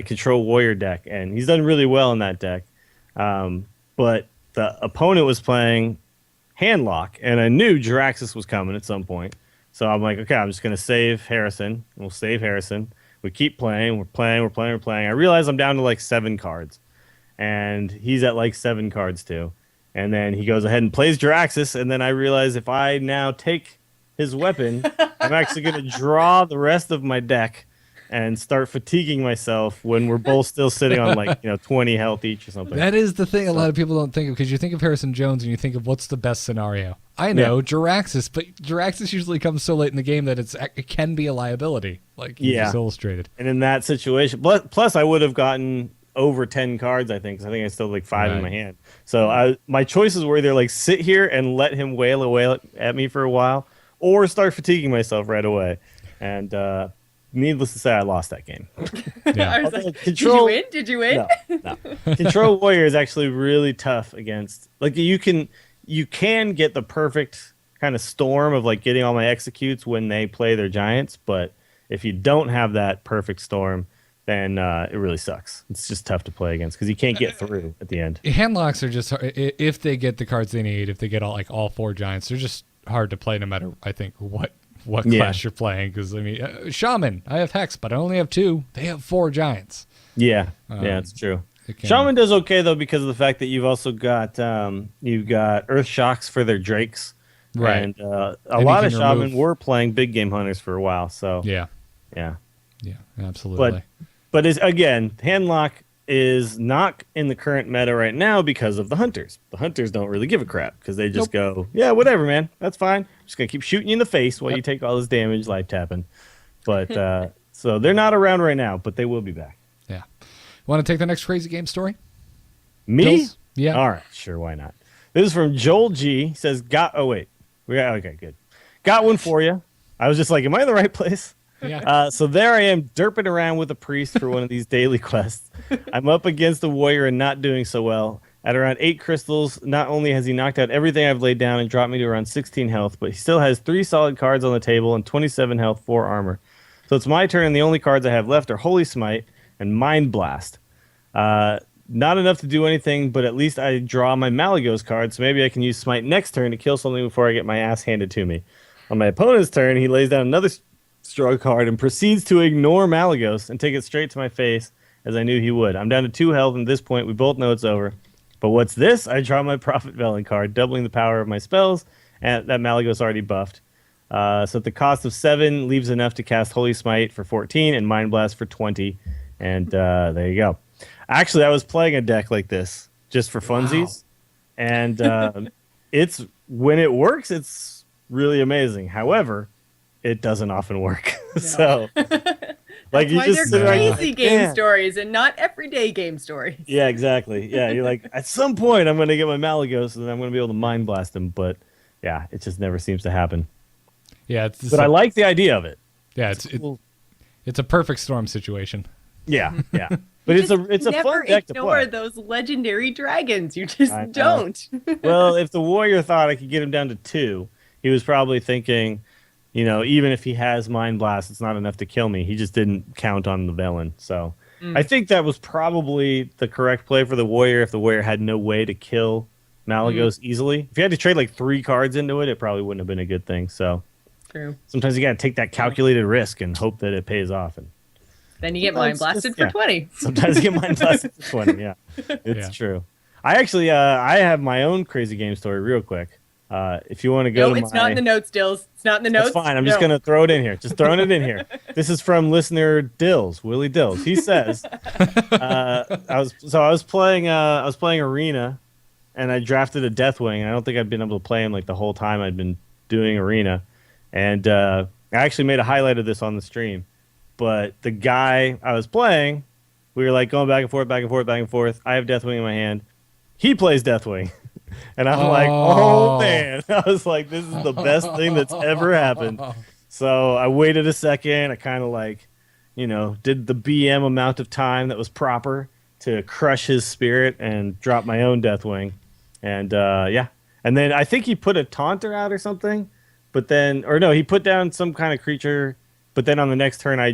Control Warrior deck, and he's done really well in that deck. But the opponent was playing Handlock, and I knew Jiraxis was coming at some point. So I'm like, okay, I'm just going to save Harrison. We'll save Harrison. We keep playing. We're playing. I realize I'm down to like 7 cards, and he's at like 7 cards too. And then he goes ahead and plays Jiraxis, and then I realize if I now take his weapon, I'm actually going to draw the rest of my deck and start fatiguing myself when we're both still sitting on 20 health each or something. That is the thing a lot of people don't think of, because you think of Harrison Jones and you think of what's the best scenario. I know, Jiraxis, but Jiraxis usually comes so late in the game that it can be a liability, like you just illustrated. And in that situation, plus I would have gotten over 10 cards, I think, because I think I still had like 5 in my hand. So my choices were either like sit here and let him wail away at me for a while, or start fatiguing myself right away. And needless to say, I lost that game. Yeah. I was like, did you win? No. Control Warrior is actually really tough against. Like you can get the perfect kind of storm of like getting all my executes when they play their giants, but if you don't have that perfect storm, then it really sucks. It's just tough to play against because you can't get through at the end. Handlocks are just hard. If they get the cards they need, if they get all 4 giants, they're just hard to play no matter, I think, what class you're playing. Because, I mean, Shaman, I have Hex, but I only have 2. They have 4 giants. Yeah, it's true. Shaman does okay, though, because of the fact that you've also got Earth Shocks for their Drakes. Right. And a lot of Shaman were playing big game hunters for a while. So Yeah, absolutely. But again, Handlock is not in the current meta right now because of the hunters. The hunters don't really give a crap because they just go, yeah, whatever, man. That's fine. I'm just going to keep shooting you in the face while you take all this damage life tapping. But so they're not around right now, but they will be back. Yeah. Want to take the next crazy game story? Me? Dills? Yeah. All right, sure, why not? This is from Joel G. He says, okay, good. Got one for you. I was just like, am I in the right place? Yeah. So there I am, derping around with a priest for one of these daily quests. I'm up against a warrior and not doing so well. At around 8 crystals, not only has he knocked out everything I've laid down and dropped me to around 16 health, but he still has 3 solid cards on the table and 27 health, 4 armor. So it's my turn, and the only cards I have left are Holy Smite and Mind Blast. Not enough to do anything, but at least I draw my Malagos card, so maybe I can use Smite next turn to kill something before I get my ass handed to me. On my opponent's turn, he lays down another straw card and proceeds to ignore Malagos and take it straight to my face, as I knew he would. I'm down to 2 health, and at this point, we both know it's over. But what's this? I draw my Prophet Velen card, doubling the power of my spells, and that Malagos already buffed. So at the cost of 7, leaves enough to cast Holy Smite for 14 and Mind Blast for 20. And there you go. Actually, I was playing a deck like this just for funsies. Wow. And it's when it works, it's really amazing. However, it doesn't often work. No. So, like, you just they're crazy game stories and not everyday game stories. Yeah, exactly. Yeah, you're like, at some point, I'm going to get my Malagos and I'm going to be able to Mind Blast him. But yeah, it just never seems to happen. Yeah, but I like the idea of it. Yeah, it's a perfect storm situation. Yeah. But it's a fun deck to play. Never ignore those legendary dragons. You just don't. Well, if the warrior thought I could get him down to 2, he was probably thinking, even if he has Mind Blast, it's not enough to kill me. He just didn't count on the villain. So I think that was probably the correct play for the Warrior if the Warrior had no way to kill Malygos easily. If you had to trade like 3 cards into it, it probably wouldn't have been a good thing. So True. Sometimes you got to take that calculated risk and hope that it pays off. And then you get Mind Blasted for 20. Sometimes you get Mind Blasted for 20, yeah. It's true. I actually, I have my own crazy game story real quick. If you want to go to it's not in the notes, Dills. It's not in the notes. That's fine. I'm just going to throw it in here. Just throwing it in here. This is from listener Dills, Willie Dills. He says, I was playing Arena, and I drafted a Deathwing. I don't think I'd been able to play him like the whole time I'd been doing Arena. And I actually made a highlight of this on the stream. But the guy I was playing, we were like going back and forth, back and forth, back and forth. I have Deathwing in my hand. He plays Deathwing. And I'm like, oh, man. I was like, this is the best thing that's ever happened. So I waited a second. I kind of did the BM amount of time that was proper to crush his spirit and drop my own Deathwing. And, And then I think he put a Taunter out or something. But then, or no, he put down some kind of creature. But then on the next turn, I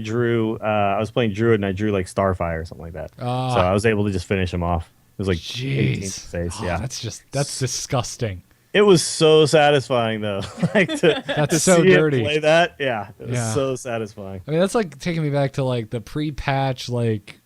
was playing Druid, and I drew like Starfire or something like that. So I was able to just finish him off. It was like 18 face. Yeah, that's disgusting. It was so satisfying though. That's so dirty. Play that, yeah, it was so satisfying. I mean, that's like taking me back to like the pre-patch, like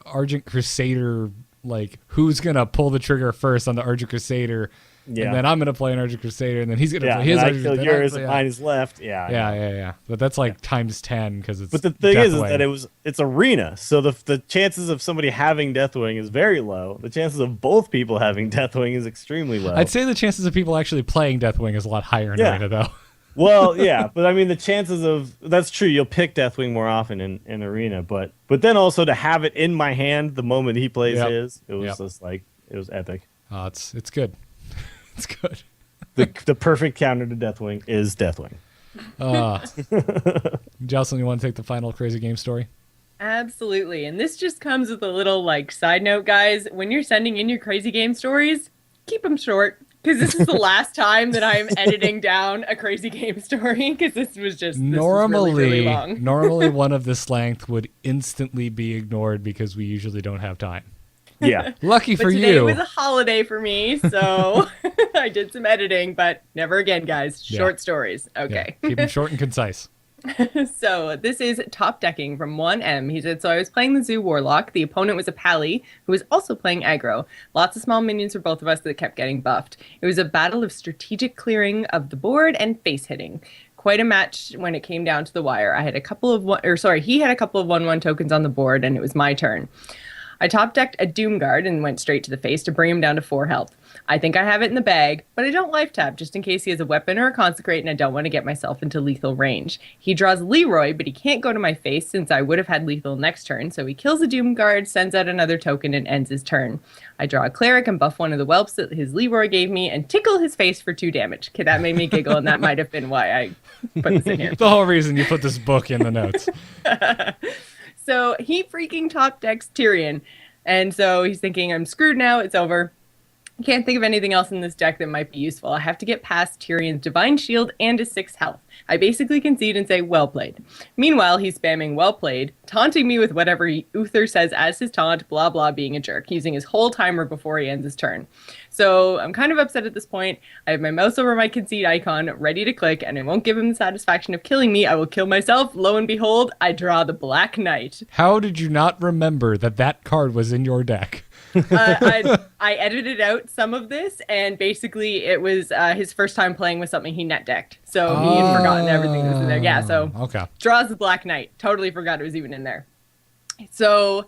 Argent Crusader, like who's gonna pull the trigger first on the Argent Crusader. Yeah. And then I'm gonna play an Argent Crusader, and then he's gonna play his Argent Crusader. Yours, and mine is left. Yeah. But that's like times 10 because it's. But the thing is that it's Arena, so the chances of somebody having Deathwing is very low. The chances of both people having Deathwing is extremely low. I'd say the chances of people actually playing Deathwing is a lot higher in Arena, though. Well, yeah, but I mean the chances of that's true. You'll pick Deathwing more often in Arena, but then also to have it in my hand the moment he plays his, it was just like it was epic. It's good. It's good. The perfect counter to Deathwing is Deathwing. Jocelyn, you want to take the final crazy game story? Absolutely. And this just comes with a little side note, guys. When you're sending in your crazy game stories, keep them short. Because this is the last time that I'm editing down a crazy game story. Because this was really, really long. Normally one of this length would instantly be ignored because we usually don't have time. Yeah. Lucky for you. Today was a holiday for me, so I did some editing, but never again, guys. Short stories. Okay. Yeah. Keep them short and concise. So this is top decking from 1M. He said, so I was playing the Zoo Warlock. The opponent was a Pally who was also playing aggro. Lots of small minions for both of us that kept getting buffed. It was a battle of strategic clearing of the board and face hitting. Quite a match when it came down to the wire. He had a couple of 1/1 tokens on the board, and it was my turn. I top decked a Doomguard and went straight to the face to bring him down to 4 health. I think I have it in the bag, but I don't life tap just in case he has a weapon or a consecrate and I don't want to get myself into lethal range. He draws Leroy, but he can't go to my face since I would have had lethal next turn, so he kills the Doomguard, sends out another token, and ends his turn. I draw a cleric and buff one of the whelps that his Leroy gave me and tickle his face for 2 damage. Okay, that made me giggle, and that might have been why I put this in here. The whole reason you put this book in the notes. So he freaking top decks Tyrion. And so he's thinking, I'm screwed now. It's over. Can't think of anything else in this deck that might be useful. I have to get past Tyrion's Divine Shield and his 6 health. I basically concede and say, well played. Meanwhile, he's spamming well played, taunting me with whatever Uther says as his taunt, blah, blah, being a jerk, using his whole timer before he ends his turn. So I'm kind of upset at this point. I have my mouse over my concede icon, ready to click, and I won't give him the satisfaction of killing me. I will kill myself. Lo and behold, I draw the Black Knight. How did you not remember that card was in your deck? I edited out some of this, and basically it was his first time playing with something he net decked. So he had forgotten everything that was in there. Yeah, so draws the Black Knight. Totally forgot it was even in there. So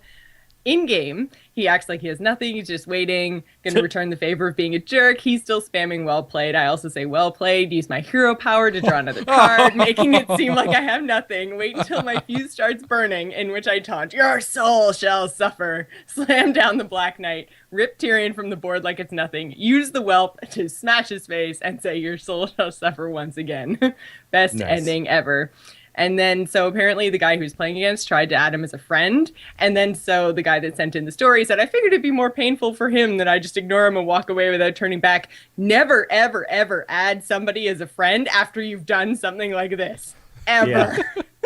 in game, he acts like he has nothing. He's just waiting, going to return the favor of being a jerk. He's still spamming well played. I also say well played, use my hero power to draw another card, making it seem like I have nothing. Wait until my fuse starts burning, in which I taunt, your soul shall suffer. Slam down the Black Knight, rip Tyrion from the board like it's nothing, use the whelp to smash his face, and say your soul shall suffer once again. Best ending ever. And then, so apparently the guy who's playing against tried to add him as a friend. And then, so the guy that sent in the story said, I figured it'd be more painful for him that I just ignore him and walk away without turning back. Never, ever, ever add somebody as a friend after you've done something like this. Ever. Yeah.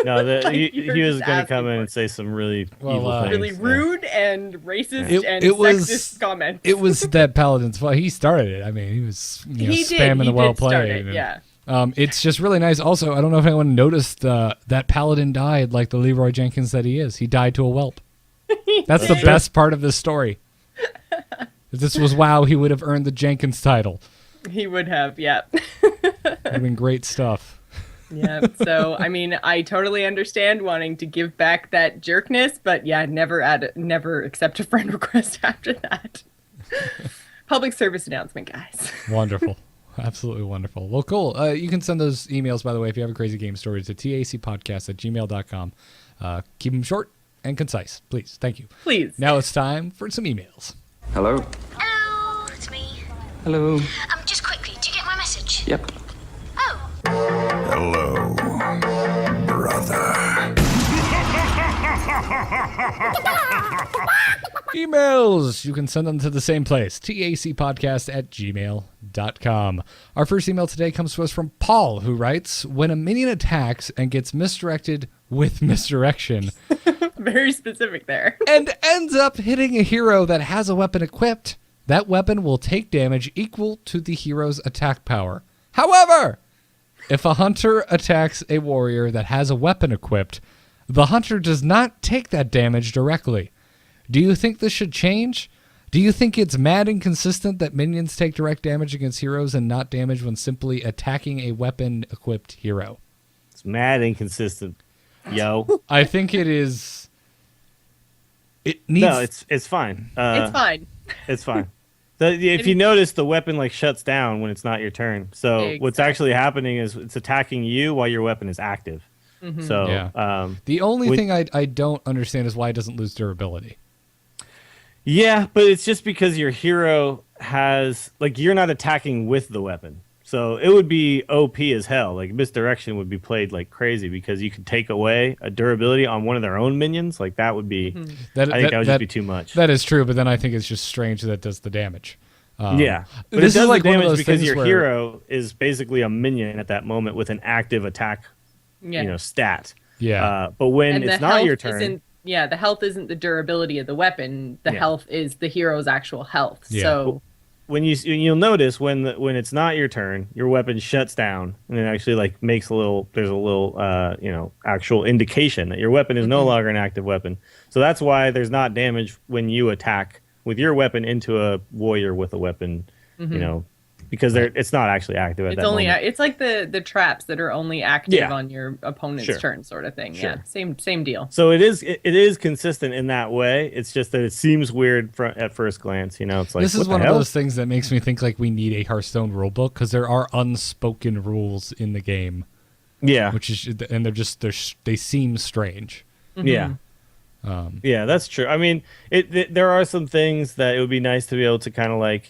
No, Like, he was going to come in and say some really evil things. Really rude and racist and it sexist comments. It was that Paladin's fault. He started it. I mean, he was spamming the well played. Yeah. It's just really nice. Also, I don't know if anyone noticed that Paladin died like the Leroy Jenkins that he is. He died to a whelp. That's the best part of this story. If this was WoW, he would have earned the Jenkins title. He would have, yeah. Would have been great stuff. Yeah, so I mean, I totally understand wanting to give back that jerkness, but yeah, never accept a friend request after that. Public service announcement, guys. Wonderful. Absolutely wonderful. Well, cool. You can send those emails, by the way, if you have a crazy game story, to tacpodcast@gmail.com. Keep them short and concise, please. Thank you. Please. Now it's time for some emails. Hello? Hello, it's me. Hello? Just quickly, do you get my message? Yep. Oh, Hello, brother. Emails! You can send them to the same place, tacpodcast@gmail.com. Our first email today comes to us from Paul, who writes, when a minion attacks and gets misdirected with misdirection Very specific there. and ends up hitting a hero that has a weapon equipped, that weapon will take damage equal to the hero's attack power. However, if a hunter attacks a warrior that has a weapon equipped, the hunter does not take that damage directly. Do you think this should change? Do you think it's mad inconsistent that minions take direct damage against heroes and not damage when simply attacking a weapon-equipped hero? It's mad inconsistent, yo. I think it is... It needs... No, it's fine. It's fine. It's fine. If you notice, the weapon shuts down when it's not your turn. So Exactly. what's actually happening is it's attacking you while your weapon is active. Mm-hmm. So Yeah. The only thing I don't understand is why it doesn't lose durability. yeah, but it's just because your hero has you're not attacking with the weapon. So it would be OP as hell. Misdirection would be played like crazy because you could take away a durability on one of their own minions. That would be I think that would just be too much. That is true, but then I think it's just strange that does the damage. Yeah, but this it does is like the one of damage those because things your where- hero is basically a minion at that moment with an active attack, Yeah. Stat. Yeah. But when And it's the not health your turn, the health isn't the durability of the weapon. The health is the hero's actual health. Yeah. So you'll notice when it's not your turn, your weapon shuts down and it actually makes there's a little actual indication that your weapon is no longer an active weapon. So that's why there's not damage when you attack with your weapon into a warrior with a weapon, because it's not actually active at it's that only moment. it's like the traps that are only active Yeah. on your opponent's Sure. turn, sort of thing. Sure. Yeah, same deal. So it is consistent in that way. It's just that it seems weird at first glance. It's like This is what the one of hell? those things that makes me think we need a Hearthstone rulebook because there are unspoken rules in the game, Yeah, and they seem strange. yeah. Yeah, that's true. I mean, there are some things that it would be nice to be able to kind of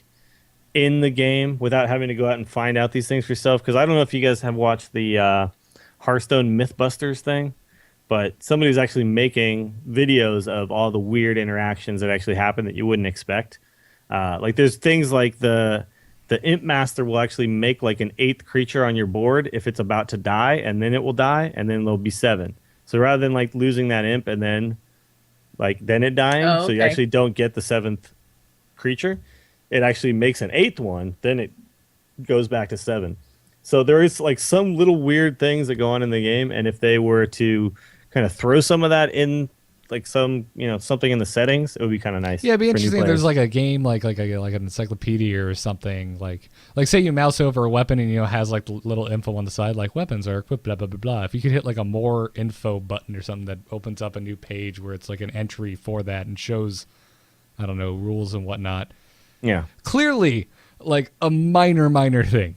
in the game without having to go out and find out these things for yourself. Because I don't know if you guys have watched the Hearthstone Mythbusters thing, but somebody's actually making videos of all the weird interactions that actually happen that you wouldn't expect. There's things like the Imp Master will actually make an 8th creature on your board if it's about to die, and then it will die, and then there'll be 7. So rather than losing that imp and then it dying, so you actually don't get the 7th creature, it actually makes an 8th one, then it goes back to 7. So there is some little weird things that go on in the game, and if they were to kind of throw some of that in something in the settings, it would be kind of nice. Yeah, it'd be for new interesting if there's players. a game like an encyclopedia or something like say you mouse over a weapon and has little info on the side weapons are equipped blah blah blah blah. If you could hit a more info button or something that opens up a new page where it's an entry for that and shows I don't know rules and whatnot. Yeah. Clearly a minor thing.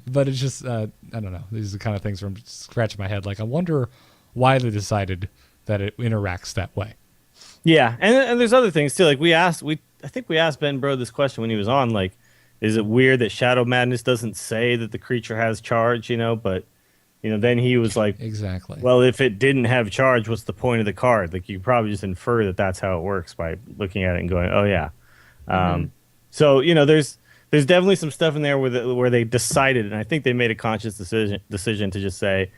But it's just I don't know. These are the kind of things where I'm scratching my head I wonder why they decided that it interacts that way. Yeah, and there's other things too. I think we asked Ben Bro this question when he was on. Is it weird that Shadow Madness doesn't say that the creature has charge? But then he was like, Exactly. well, if it didn't have charge, what's the point of the card? Like, you probably just infer that that's how it works by looking at it and going, oh yeah. So there's definitely some stuff in there where they decided, and I think they made a conscious decision to just say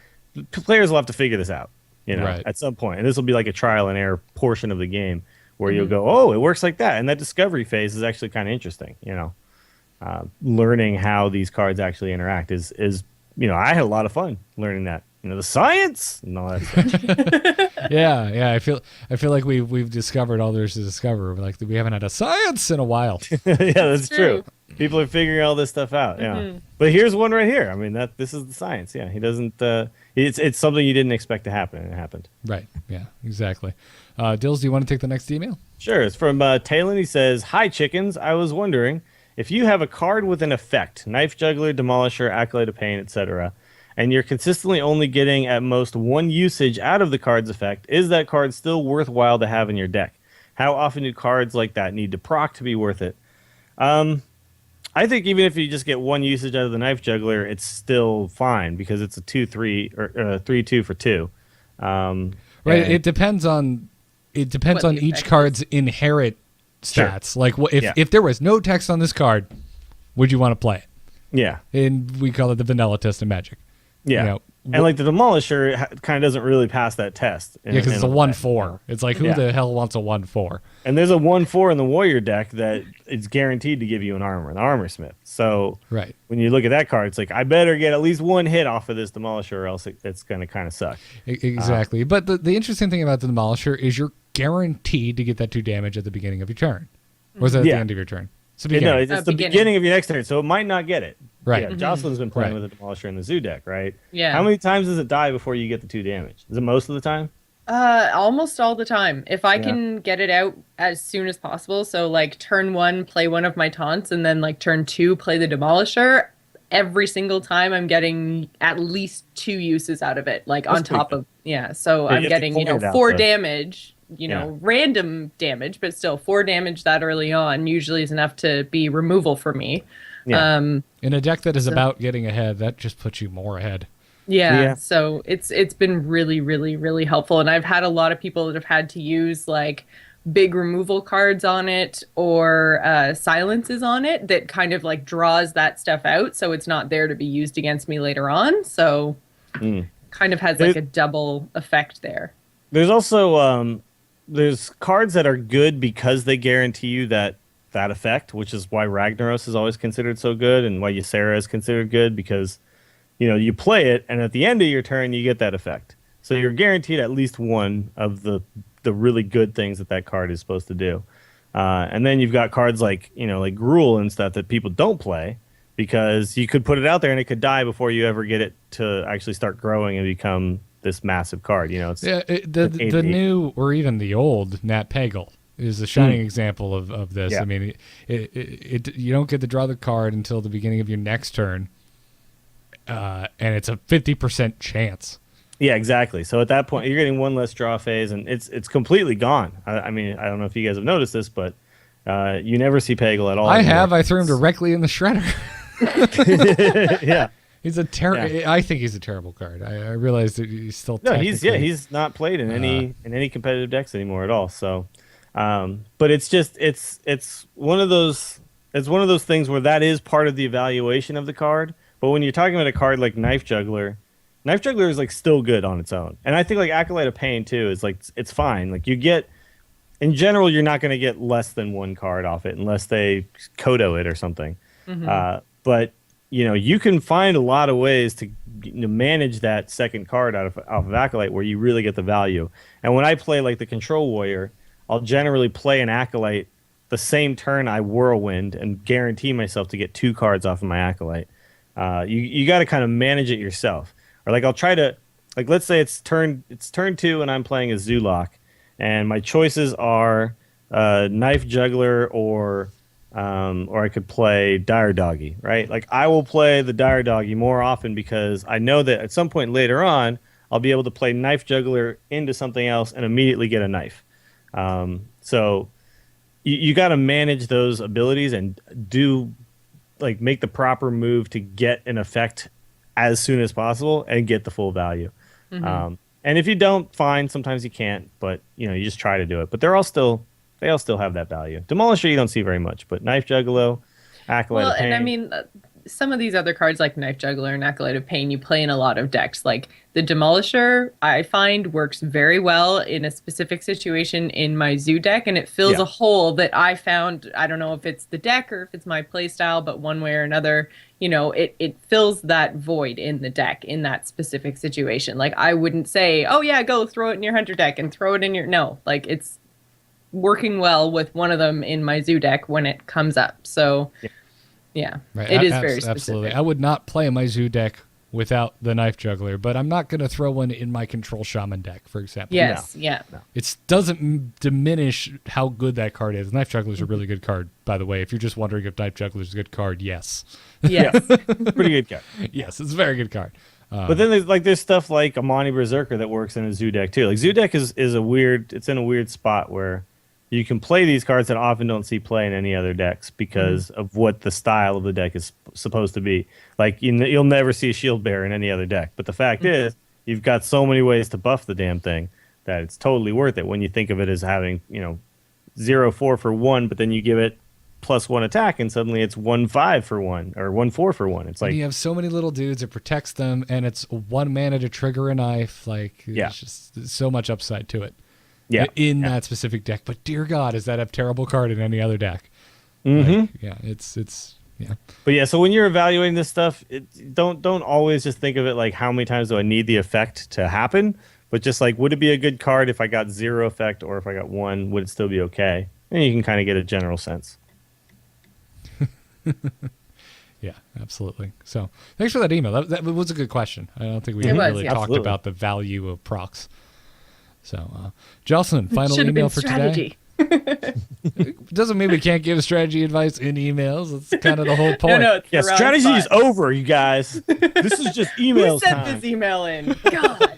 players will have to figure this out, Right. at some point, and this will be like a trial and error portion of the game where you'll go, oh, it works like that, and that discovery phase is actually kind of interesting. Learning how these cards actually interact is I had a lot of fun learning that. The science and all that stuff. Yeah. I feel like we've discovered all there is to discover. Like we haven't had a science in a while. Yeah, that's true. People are figuring all this stuff out. Yeah, but here's one right here. I mean, this is the science. Yeah, he doesn't. It's something you didn't expect to happen, and it happened. Right. Yeah. Exactly. Dills, do you want to take the next email? Sure. It's from Talon. He says, "Hi, chickens. I was wondering if you have a card with an effect: Knife Juggler, Demolisher, Acolyte of Pain, etc." and you're consistently only getting at most one usage out of the card's effect, is that card still worthwhile to have in your deck? How often do cards like that need to proc to be worth it? I think even if you just get one usage out of the Knife Juggler, it's still fine because it's a 2/3 or 3/2 for 2. Right. It depends on each card's inherent stats. Sure. Like if there was no text on this card, would you want to play it? Yeah. And we call it the vanilla test of Magic. Yeah. And like the Demolisher kind of doesn't really pass that test. Yeah, because it's a 1/4. It's like, who the hell wants a 1/4? And there's a 1/4 in the Warrior deck that it's guaranteed to give you an armor, the Armor Smith. So when you look at that card, it's like, I better get at least one hit off of this Demolisher or else it's going to kind of suck. Exactly. But the interesting thing about the Demolisher is you're guaranteed to get that 2 damage at the beginning of your turn. Or is that at the end of your turn? It's the beginning of your next turn, so it might not get it. Right. Yeah, Jocelyn's been playing with a Demolisher in the Zoo deck, right? Yeah. How many times does it die before you get the 2 damage? Is it most of the time? Almost all the time. If I can get it out as soon as possible, so like turn 1, play one of my taunts, and then like turn 2, play the Demolisher, every single time I'm getting at least 2 uses out of it, like on top of, so I'm getting, 4 damage. Random damage, but still 4 damage that early on usually is enough to be removal for me. Yeah. In a deck that is about getting ahead, that just puts you more ahead. Yeah. So it's been really, really, really helpful. And I've had a lot of people that have had to use like big removal cards on it or silences on it that kind of like draws that stuff out. So it's not there to be used against me later on. So kind of has like a double effect there. There's also there's cards that are good because they guarantee you that effect, which is why Ragnaros is always considered so good and why Ysera is considered good, because you play it and at the end of your turn you get that effect. So you're guaranteed at least one of the really good things that card is supposed to do. And then you've got cards like like Gruul and stuff that people don't play because you could put it out there and it could die before you ever get it to actually start growing and become this massive card. It's the new or even the old Nat Pagal is a shining example of this. I mean, you don't get to draw the card until the beginning of your next turn, and it's a 50% chance. Yeah, exactly. So at that point, you're getting one less draw phase, and it's completely gone. I mean, I don't know if you guys have noticed this, but you never see Pagal at all. I have. I threw him directly in the shredder. Yeah. He's a I think he's a terrible card. I realize that he's still. No, he's not played in any competitive decks anymore at all. So, but it's one of those things where that is part of the evaluation of the card. But when you're talking about a card like Knife Juggler is like still good on its own, and I think like Acolyte of Pain too is like it's fine. Like you get, in general, you're not going to get less than one card off it unless they Kodo it or something. But you can find a lot of ways to manage that second card off of Acolyte where you really get the value. And when I play like the Control Warrior, I'll generally play an Acolyte the same turn I Whirlwind and guarantee myself to get 2 cards off of my Acolyte. You got to kind of manage it yourself. Or like I'll try to, like let's say it's turn 2 and I'm playing a Zoolock, and my choices are Knife Juggler or I could play Dire Doggy, right? Like I will play the Dire Doggy more often because I know that at some point later on I'll be able to play Knife Juggler into something else and immediately get a knife. So you got to manage those abilities and make the proper move to get an effect as soon as possible and get the full value. Mm-hmm. And if you don't, fine. Sometimes you can't, but you just try to do it. But they all still have that value. Demolisher you don't see very much, but Knife Juggalo, Acolyte of Pain. And I mean, some of these other cards like Knife Juggler and Acolyte of Pain, you play in a lot of decks. Like the Demolisher, I find works very well in a specific situation in my Zoo deck, and it fills a hole that I found. I don't know if it's the deck or if it's my play style, but one way or another, it fills that void in the deck in that specific situation. Like I wouldn't say, oh yeah, go throw it in your Hunter deck and throw it in your... No, like it's working well with one of them in my Zoo deck when it comes up. So... Yeah, right. It is very specific. Absolutely. I would not play my Zoo deck without the Knife Juggler, but I'm not going to throw one in my Control Shaman deck, for example. Yes, No. yeah. No. It doesn't diminish how good that card is. Knife Juggler is a really good card, by the way. If you're just wondering if Knife Juggler is a good card, yes. Yes. Pretty good card. Yes, it's a very good card. But then there's stuff like Amani Berserker that works in a Zoo deck too. Like Zoo deck is a weird. It's in a weird spot where you can play these cards that often don't see play in any other decks because of what the style of the deck is supposed to be. Like you'll never see a Shield Bearer in any other deck. But the fact is, you've got so many ways to buff the damn thing that it's totally worth it when you think of it as having 0/4 for 1, but then you give it +1 attack and suddenly it's 1/5 for 1 or 1/4 for 1. It's like you have so many little dudes, it protects them, and it's 1 mana to trigger a knife. Like there's just so much upside to it. In that specific deck, but dear God, does that have terrible card in any other deck? Like, it's. But so when you're evaluating this stuff, don't always just think of it like how many times do I need the effect to happen, but just like would it be a good card if I got 0 effect, or if I got 1, would it still be okay? And you can kind of get a general sense. Yeah, absolutely. So thanks for that email. That was a good question. I don't think we really talked about the value of procs. So, Jocelyn, final email for today. Doesn't mean we can't give strategy advice in emails. That's kind of the whole point. No, strategy is over, you guys. This is just emails. Who sent this email in? God.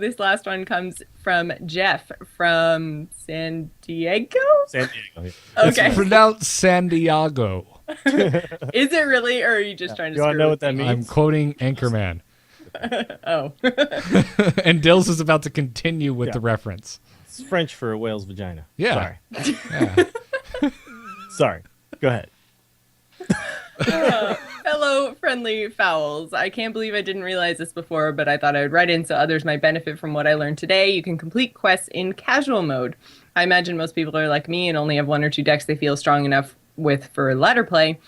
This last one comes from Jeff from San Diego. San Diego. Okay. It's pronounced San Diego. Is it really, or are you just trying to? You want to know what that means? I'm quoting Anchorman. Oh. And Dills is about to continue with the reference. It's French for a whale's vagina. Yeah. Sorry. Sorry. Go ahead. Fellow friendly fowls, I can't believe I didn't realize this before, but I thought I would write in so others might benefit from what I learned today. You can complete quests in casual mode. I imagine most people are like me and only have 1 or 2 decks they feel strong enough with for ladder play.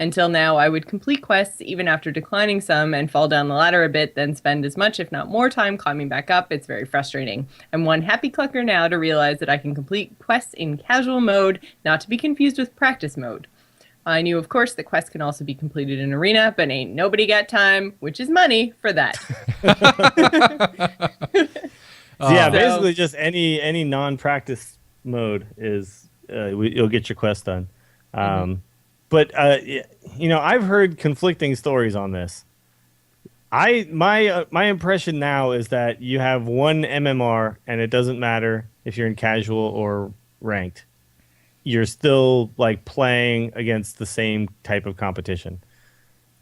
Until now, I would complete quests even after declining some and fall down the ladder a bit, then spend as much, if not more time, climbing back up. It's very frustrating. I'm one happy clucker now to realize that I can complete quests in casual mode, not to be confused with practice mode. I knew, of course, that quests can also be completed in arena, but ain't nobody got time, which is money, for that. Basically just any non-practice mode is you'll get your quest done. But I've heard conflicting stories on this. My impression now is that you have 1 MMR, and it doesn't matter if you're in casual or ranked. You're still like playing against the same type of competition.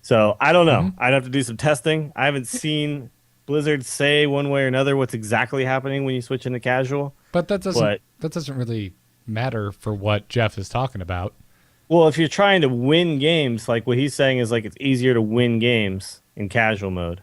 So I don't know. I'd have to do some testing. I haven't seen Blizzard say one way or another what's exactly happening when you switch into casual. But that doesn't really matter for what Jeff is talking about. Well, if you're trying to win games, like what he's saying is like it's easier to win games in casual mode,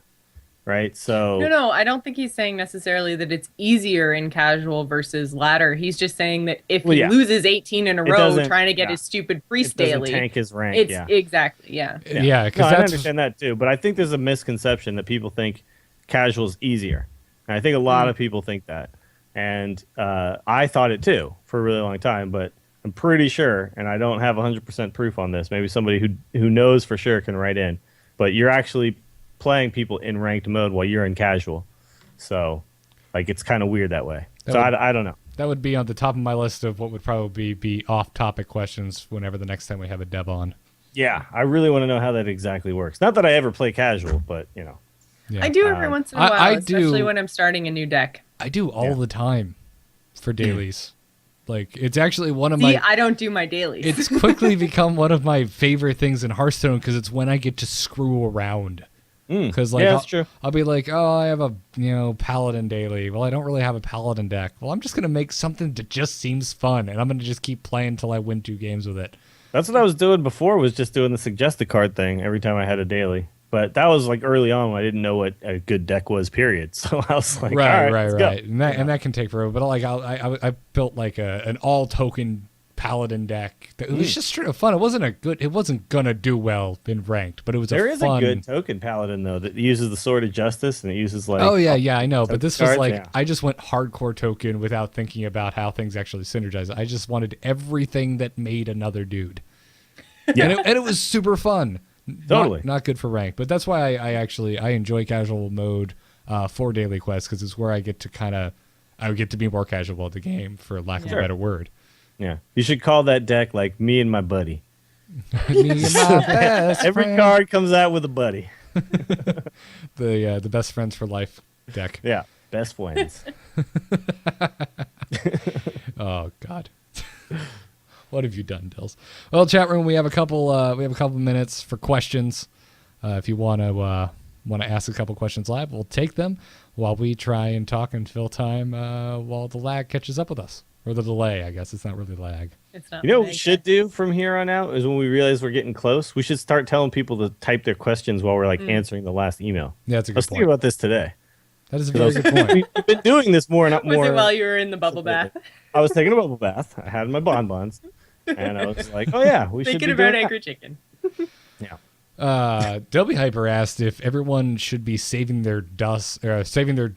right? So No, I don't think he's saying necessarily that it's easier in casual versus ladder. He's just saying that if he loses 18 in a row trying to get his stupid priest daily, tank his rank. Exactly, yeah. Yeah, because I understand that too, but I think there's a misconception that people think casual is easier. And I think a lot of people think that, and I thought it too for a really long time, but I'm pretty sure, and I don't have 100% proof on this. Maybe somebody who knows for sure can write in. But you're actually playing people in ranked mode while you're in casual. So, like, it's kind of weird that way. I don't know. That would be on the top of my list of what would probably be off-topic questions whenever the next time we have a dev on. Yeah, I really want to know how that exactly works. Not that I ever play casual, but, Yeah. I do every once in a while, especially when I'm starting a new deck. I do all the time for dailies. Like, it's actually one of See, my... I don't do my dailies. It's quickly become one of my favorite things in Hearthstone because it's when I get to screw around. Because like, that's true. I'll be like, oh, I have a paladin daily. Well, I don't really have a paladin deck. Well, I'm just gonna make something that just seems fun, and I'm gonna just keep playing until I win 2 games with it. That's what I was doing before. Was just doing the suggested card thing every time I had a daily. But that was like early on when I didn't know what a good deck was. Period. So I was like, right, let's right, go. and that can take forever. But like, I built like an all token paladin deck. It was just straight up fun. It wasn't gonna do well in ranked, but it was There a is fun... a good token paladin though that uses the Sword of Justice and it uses like. Oh yeah, I know. But this was cards, like, yeah. I just went hardcore token without thinking about how things actually synergize. I just wanted everything that made another dude. Yeah. And it was super fun. Totally. Not good for rank, but that's why I enjoy casual mode for daily quests, because it's where I get to be more casual at the game, for lack of a better word. Yeah, you should call that deck like me and my buddy. Me and my best Every friend. card comes out with a buddy. The best friends for life deck. Yeah, best friends. Oh God. What have you done, Dills? Well, chat room, we have a couple minutes for questions. If you want to ask a couple questions live, we'll take them while we try and talk and fill time while the lag catches up with us. Or the delay, I guess. It's not really lag. It's not. You know what we should do from here on out is when we realize we're getting close, we should start telling people to type their questions while we're like answering the last email. Yeah, that's a good Let's point. think about this today. That is a very good point. We've been doing this more and Was more. it while you were in the bubble bath? I was taking a bubble bath. I had my bonbons. And I was like, oh yeah, we should be Thinking doing about that. angry chicken. Yeah. Delby Hyper asked if everyone should be saving their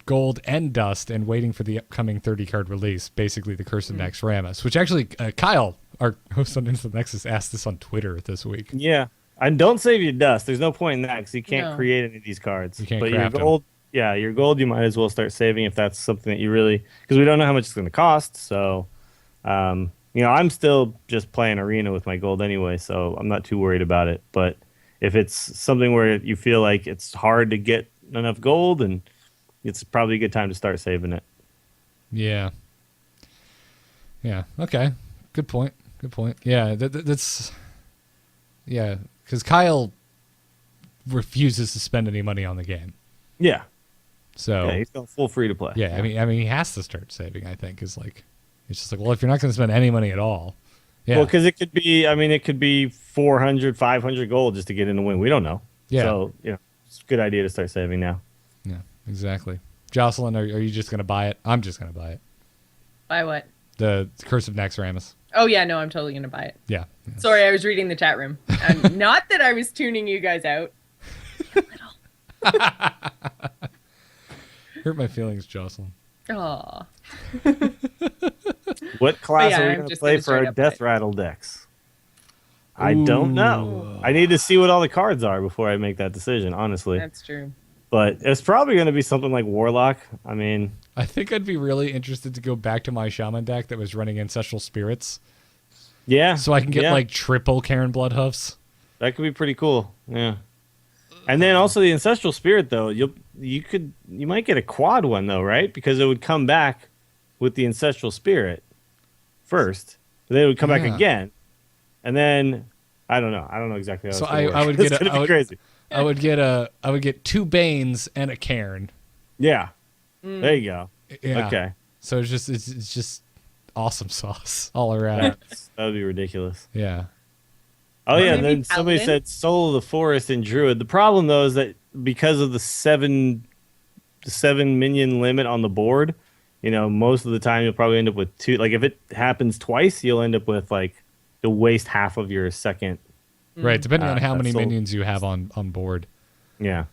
gold and dust and waiting for the upcoming 30-card release, basically the Curse of Naxxramas, which actually Kyle, our host on Into the Nexus, asked this on Twitter this week. Yeah. And don't save your dust. There's no point in that because you can't No. create any of these cards. You can't but your craft 'em. gold, yeah, your gold you might as well start saving if that's something that you really, because we don't know how much it's going to cost. So, I'm still just playing arena with my gold anyway, so I'm not too worried about it. But if it's something where you feel like it's hard to get enough gold, and it's probably a good time to start saving it. Yeah. Yeah. Okay. Good point. Yeah. That's. Yeah, because Kyle refuses to spend any money on the game. Yeah. So Yeah, he's going full free to play. yeah, I mean, he has to start saving. I think is like, it's just like, well, if you're not going to spend any money at all, yeah. Well, because it could be 400, 500 gold just to get in the win. We don't know. Yeah. So, it's a good idea to start saving now. Yeah, exactly. Jocelyn, are you just going to buy it? I'm just going to buy it. Buy what? The Curse of Naxxramas. Oh yeah, no, I'm totally gonna buy it. Yeah. Sorry, I was reading the chat room. Not that I was tuning you guys out. You little. Hurt my feelings, Jocelyn. Aw. What class yeah, are we I'm going to just play gonna for our straight up death play. rattle decks? I don't know. I need to see what all the cards are before I make that decision, honestly. That's true. But it's probably going to be something like Warlock. I mean, I think I'd be really interested to go back to my Shaman deck that was running Ancestral Spirits, yeah. so I can get yeah, like triple Karen Bloodhoofs. that could be pretty cool. Yeah. And then also the Ancestral Spirit though, you might get a quad one though, right? Because it would come back with the Ancestral Spirit first. Then it would come back Yeah. again. And then I don't know exactly how So it's gonna I work. would It's gonna be crazy. I would get 2 Banes and a Cairn. Yeah. There you go. Yeah. Okay. So it's just awesome sauce all around. That would be ridiculous. Yeah. Oh yeah, and Maybe then somebody Paladin? said Soul of the Forest and Druid. The problem though is that because of the seven minion limit on the board, most of the time you'll probably end up with 2. Like if it happens twice, you'll end up with like to waste half of your second. Right, depending on how many that's minions you have on board. Yeah.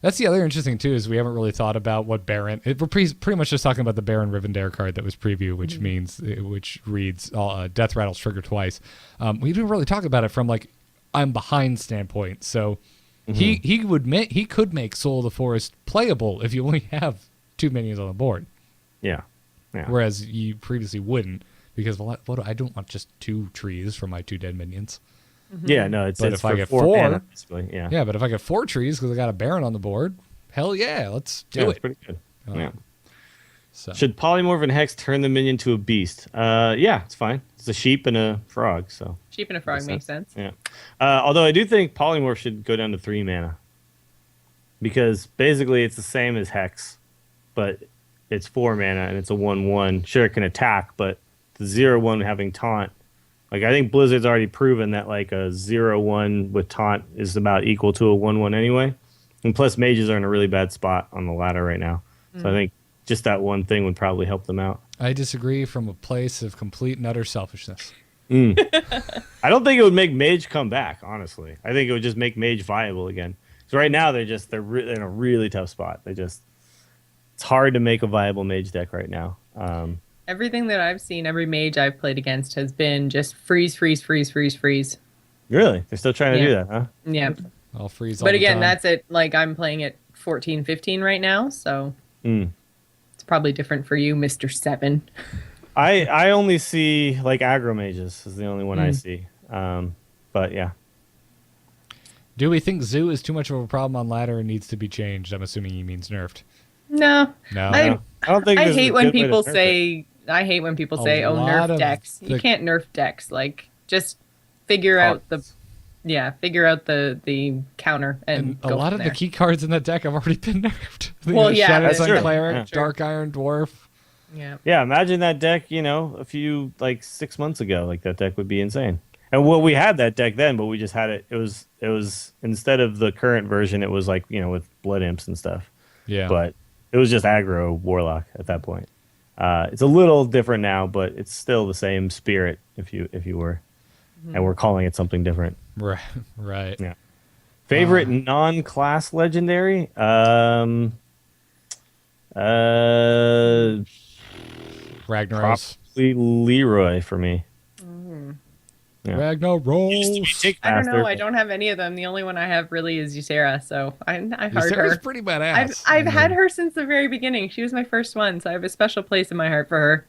That's the other interesting too, is we haven't really thought about what Baron. We're pretty much just talking about the Baron Rivendare card that was preview, which reads Death Rattles trigger twice. We didn't really talk about it from like I'm behind standpoint. So he could make Soul of the Forest playable if you only have 2 minions on the board. Yeah. Yeah. Whereas you previously wouldn't, because I don't want just 2 trees for my 2 dead minions. Yeah, no, it's But if I for get 4 4 mana, basically. Yeah. Yeah, but if I get 4 trees because I got a Baron on the board, hell yeah, let's do Yeah, it. it's pretty good. Yeah. So Should Polymorph and Hex turn the minion to a beast? Yeah, it's fine. It's a sheep and a frog, so. Sheep and a frog makes sense. Yeah. Although I do think Polymorph should go down to 3 mana. Because basically it's the same as Hex, but it's 4 mana and it's a 1/1. Sure, it can attack, but the 0/1 having taunt. Like, I think Blizzard's already proven that like a 0/1 with taunt is about equal to a 1/1 anyway. And plus, mages are in a really bad spot on the ladder right now. So I think just that one thing would probably help them out. I disagree from a place of complete and utter selfishness. I don't think it would make mage come back, honestly. I think it would just make mage viable again. So right now they're in a really tough spot. It's hard to make a viable mage deck right now. Everything that I've seen, every mage I've played against has been just freeze. Really? They're still trying to do that, huh? Yeah. I'll freeze all But the again, time. that's it. Like, I'm playing at 14, 15 right now, so it's probably different for you, Mr. 7. I only see like aggro mages is the only one I see. But yeah. Do we think Zoo is too much of a problem on ladder and needs to be changed? I'm assuming he means nerfed. No. No. I don't think I there's a hate when good way to people nerf it. say, oh, lot nerf of decks. the- You can't nerf decks. Like, just figure out the counter and a go lot from of the there. key cards in that deck have already been nerfed. Well, yeah, Shadow that's Sun true. Cleric, Yeah. Dark Iron Dwarf. Yeah. Yeah, imagine that deck, a few, like 6 months ago. Like, that deck would be insane. And we had that deck then, but we just had it. It was instead of the current version, it was like, with blood imps and stuff. Yeah. But it was just aggro warlock at that point. It's a little different now, but it's still the same spirit if you were. And we're calling it something different. Right. Yeah. Favorite non-class legendary? Ragnaros. Probably Leroy for me. Yeah. Ragnaros. I don't know. I don't have any of them. The only one I have really is Ysera, so I heard Sarah's her. pretty badass. I've had her since the very beginning. She was my first one, so I have a special place in my heart for her.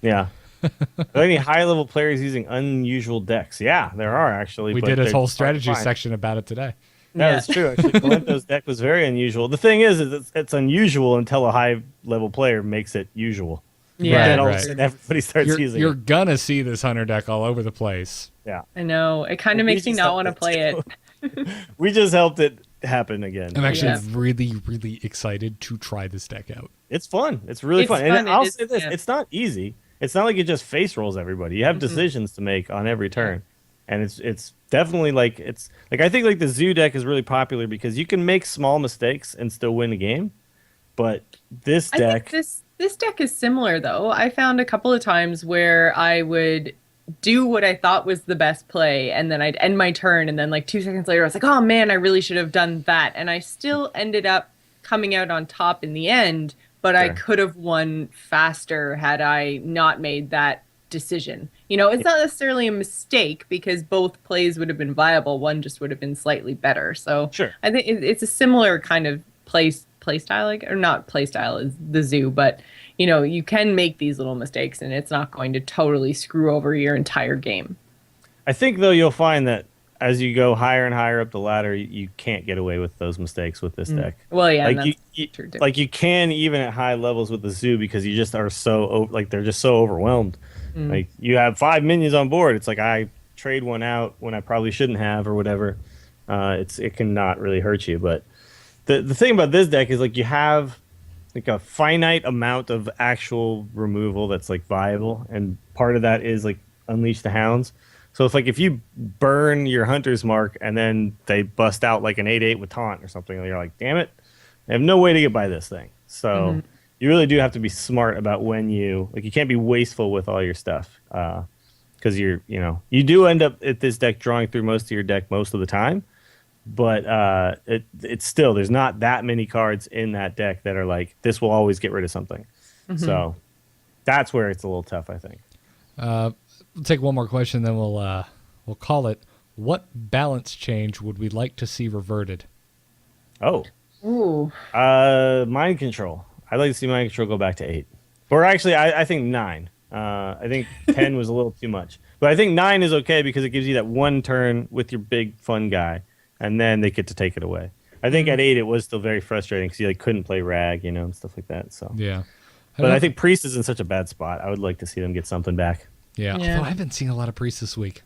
Yeah. Are there any high-level players using unusual decks? Yeah, there are actually. We but did a they're whole hard to strategy find. section about it today. Yeah, that's true. Actually, Valento's deck was very unusual. The thing is it's unusual until a high-level player makes it usual. Yeah. Then all of a Right. sudden everybody starts using You're it. gonna see this hunter deck all over the place. Yeah. I know. It kind of We makes me just not have want to to play do it. We just helped it happen again. I'm actually Yeah. really, really excited to try this deck out. It's fun. It's really It's fun. fun. And I'll It is, say this: yeah. it's not easy. It's not like it just face rolls everybody. You have decisions to make on every turn, and it's definitely like I think like the Zoo deck is really popular because you can make small mistakes and still win a game. But this I deck, think this deck is similar though. I found a couple of times where I would do what I thought was the best play, and then I'd end my turn, and then like 2 seconds later, I was like, "Oh man, I really should have done that," and I still ended up coming out on top in the end. But I Sure. could have won faster had I not made that decision. It's not necessarily a mistake because both plays would have been viable. One just would have been slightly better. So Sure. I think it's a similar kind of play style, like, or not play style as the Zoo, but you can make these little mistakes and it's not going to totally screw over your entire game. I think though you'll find that as you go higher and higher up the ladder, you can't get away with those mistakes with this deck. Well, yeah, Like that's you true too. like you can even at high levels with the Zoo because you just are they're just so overwhelmed. Like you have 5 minions on board. It's like I trade one out when I probably shouldn't have or whatever. It can not really hurt you. But the thing about this deck is like you have like a finite amount of actual removal that's like viable, and part of that is like Unleash the Hounds. So if you burn your Hunter's Mark and then they bust out like an 8/8 with taunt or something, and you're like, damn it, I have no way to get by this thing. So you really do have to be smart about when you can't be wasteful with all your stuff, because you do end up at this deck drawing through most of your deck most of the time, but it's still there's not that many cards in that deck that are like this will always get rid of something. So that's where it's a little tough, I think. We'll take one more question, then we'll call it. What balance change would we like to see reverted? Oh. Ooh. Mind control. I'd like to see mind control go back to 8. Or actually, I think 9. I think 10 was a little too much. But I think 9 is okay because it gives you that one turn with your big fun guy, and then they get to take it away. I think at 8 it was still very frustrating because you couldn't play Rag, and stuff like that. So Yeah. But I think Priest is in such a bad spot. I would like to see them get something back. Yeah. Although I haven't seen a lot of Priests this week.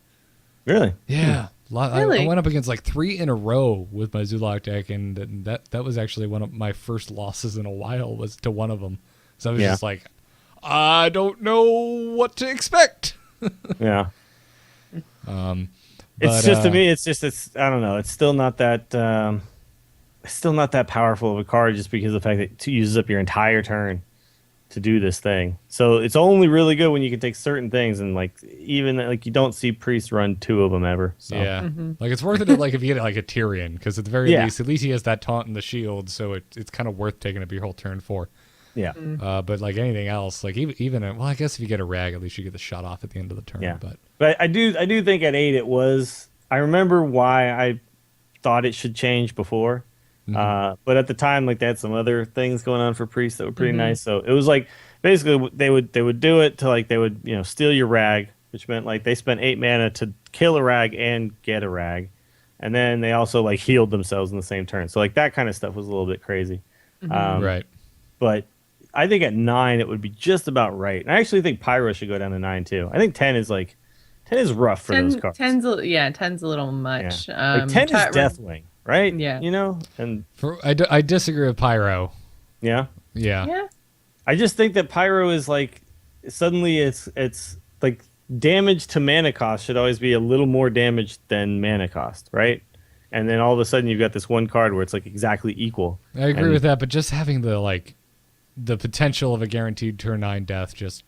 Really? Yeah. Really? I went up against like 3 in a row with my Zulok deck, and that was actually one of my first losses in a while was to one of them. So I was just like, I don't know what to expect. Yeah. But, to me, it's I don't know. It's still not that powerful of a card just because of the fact that it uses up your entire turn to do this thing. So it's only really good when you can take certain things and like even like you don't see Priest run 2 of them ever. So. Yeah, like it's worth it like if you get like a Tyrion, because at the very least, at least he has that taunt and the shield, so it's kind of worth taking up your whole turn for. Yeah. But like anything else, like even I guess if you get a rag, at least you get the shot off at the end of the turn. Yeah. But I do think at 8 it was. I remember why I thought it should change before. But at the time, like they had some other things going on for Priest that were pretty nice. So it was like basically they would do it to like they would steal your rag, which meant like they spent 8 mana to kill a rag and get a rag, and then they also like healed themselves in the same turn. So like that kind of stuff was a little bit crazy. right. But I think at 9 it would be just about right. And I actually think Pyro should go down to 9 too. I think 10 is rough for those cards. 10's a little much. Yeah. Like 10 is Deathwing. Right? Yeah. And I disagree with Pyro. Yeah. Yeah. I just think that Pyro is like suddenly it's like damage to mana cost should always be a little more damage than mana cost, right? And then all of a sudden you've got this one card where it's like exactly equal. I agree with that, but just having the potential of a guaranteed turn 9 death just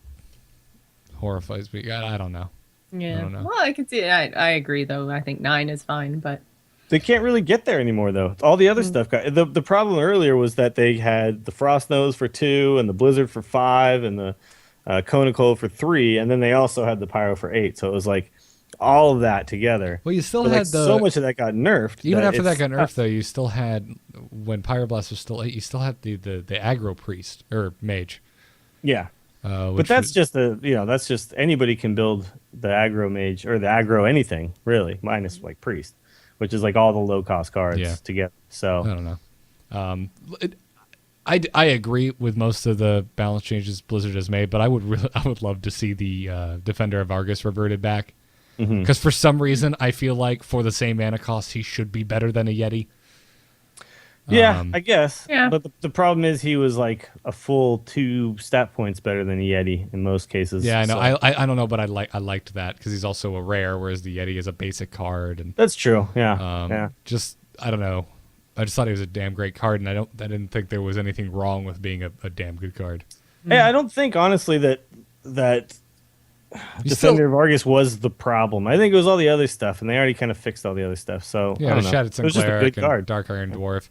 horrifies me. I don't know. Yeah. I don't know. Well, I can see it. I agree though. I think 9 is fine, but they can't really get there anymore, though. All the other stuff got the problem earlier was that they had the Frost Nose for 2 and the Blizzard for 5 and the Conical for 3, and then they also had the Pyro for 8. So it was like all of that together. Well, you still but had so much of that got nerfed. Even after that got nerfed, though, you still had when Pyroblast was still 8. You still had the aggro priest or mage. Yeah. But that's just that's just anybody can build the aggro mage or the aggro anything really, minus like priest, which is like all the low cost cards together. So I don't know. I agree with most of the balance changes Blizzard has made, but I would love to see the Defender of Argus reverted back, because for some reason I feel like for the same mana cost he should be better than a Yeti. Yeah, I guess. Yeah. But the problem is he was like a full 2 stat points better than a Yeti in most cases. Yeah, I know. So. I don't know, but I liked that because he's also a rare, whereas the Yeti is a basic card. And that's true. Yeah. Just I don't know. I just thought he was a damn great card, and I didn't think there was anything wrong with being a damn good card. Yeah, I don't think honestly that Defender of Argus was the problem. I think it was all the other stuff, and they already kind of fixed all the other stuff. So yeah, the Shattered it was just a Cleric good card. and Dark Iron Dwarf.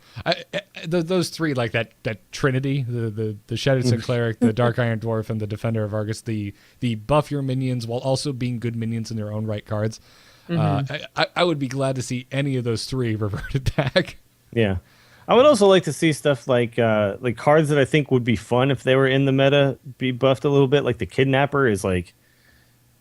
Those three, like that trinity, the Shattered Cleric, the Dark Iron Dwarf, and the Defender of Argus, the buff your minions while also being good minions in their own right cards. I would be glad to see any of those 3 reverted back. Yeah. I would also like to see stuff like cards that I think would be fun if they were in the meta be buffed a little bit. Like the Kidnapper is like,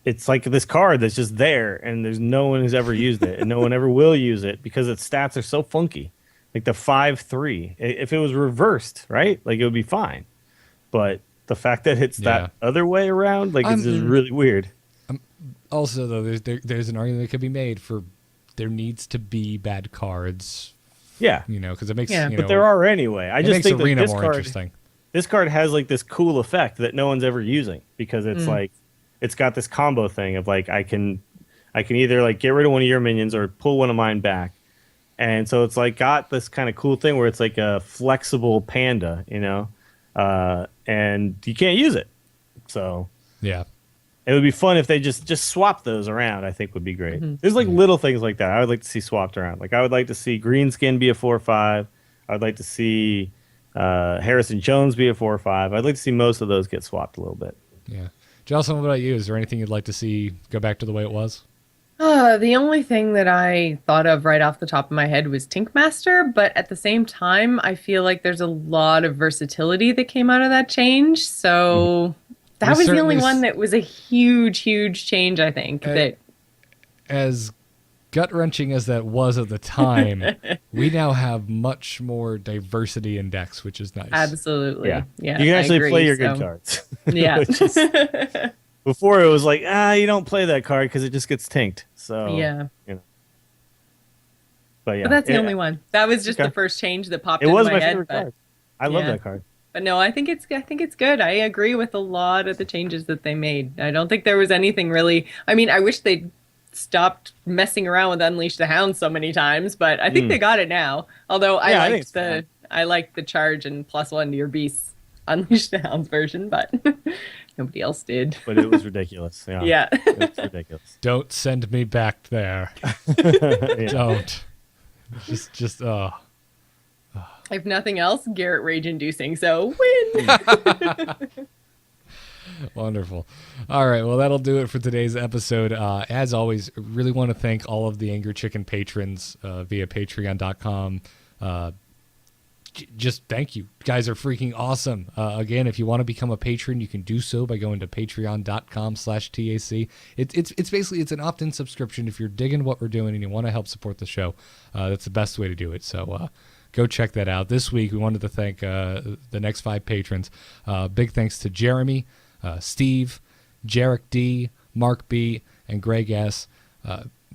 it's like this card that's just there, and there's no one who's ever used it, and no one ever will use it because its stats are so funky. Like the 5/3, if it was reversed, right? Like it would be fine. But the fact that it's that other way around, like it's just really weird. Also, though, there's an argument that could be made for there needs to be bad cards. Yeah, because it makes but there are anyway. I just think Arena that this more card, interesting. This card has like this cool effect that no one's ever using because it's like it's got this combo thing of like I can either like get rid of one of your minions or pull one of mine back, and so it's like got this kind of cool thing where it's like a flexible panda, and you can't use it. So yeah. It would be fun if they just swap those around. I think would be great. There's like little things like that I would like to see swapped around. Like I would like to see Greenskin be a 4/5. I would like to see Harrison Jones be a 4/5. I'd like to see most of those get swapped a little bit. Yeah. Jocelyn, what about you? Is there anything you'd like to see go back to the way it was? The only thing that I thought of right off the top of my head was Tinkmaster, but at the same time, I feel like there's a lot of versatility that came out of that change. So that was the only one that was a huge, huge change, I think. As gut-wrenching as that was at the time, we now have much more diversity in decks, which is nice. Absolutely. Yeah. Yeah. You can I actually agree, play your so- good cards. Yeah. Which is- before it was like, you don't play that card because it just gets tinked. So Yeah. you know. But yeah, But that's the only one. That was just Okay. the first change that popped It into was my my head. favorite But, card. I love yeah. that card. but no, I think it's good. I agree with a lot of the changes that they made. I don't think there was anything really. I mean, I wish they'd stopped messing around with Unleash the Hound so many times, but I think they got it now. Although Yeah, I I think liked it's fine. I liked the charge and +1 to your beasts Unleash the Hounds version, but nobody else did. But it was ridiculous. Yeah. Yeah. It was ridiculous. Don't send me back there. Yeah. Don't. Just If nothing else, Garrett rage inducing, so win. Wonderful. All right. Well, that'll do it for today's episode. As always, really want to thank all of the Angry Chicken patrons via patreon.com. Just thank you. You guys are freaking awesome. Again, if you want to become a patron, you can do so by going to patreon.com/TAC. It's basically, it's an opt-in subscription. If you're digging what we're doing and you want to help support the show, that's the best way to do it. So, go check that out. This week, we wanted to thank the next 5 patrons. Big thanks to Jeremy, Steve, Jarek D, Mark B, and Greg S.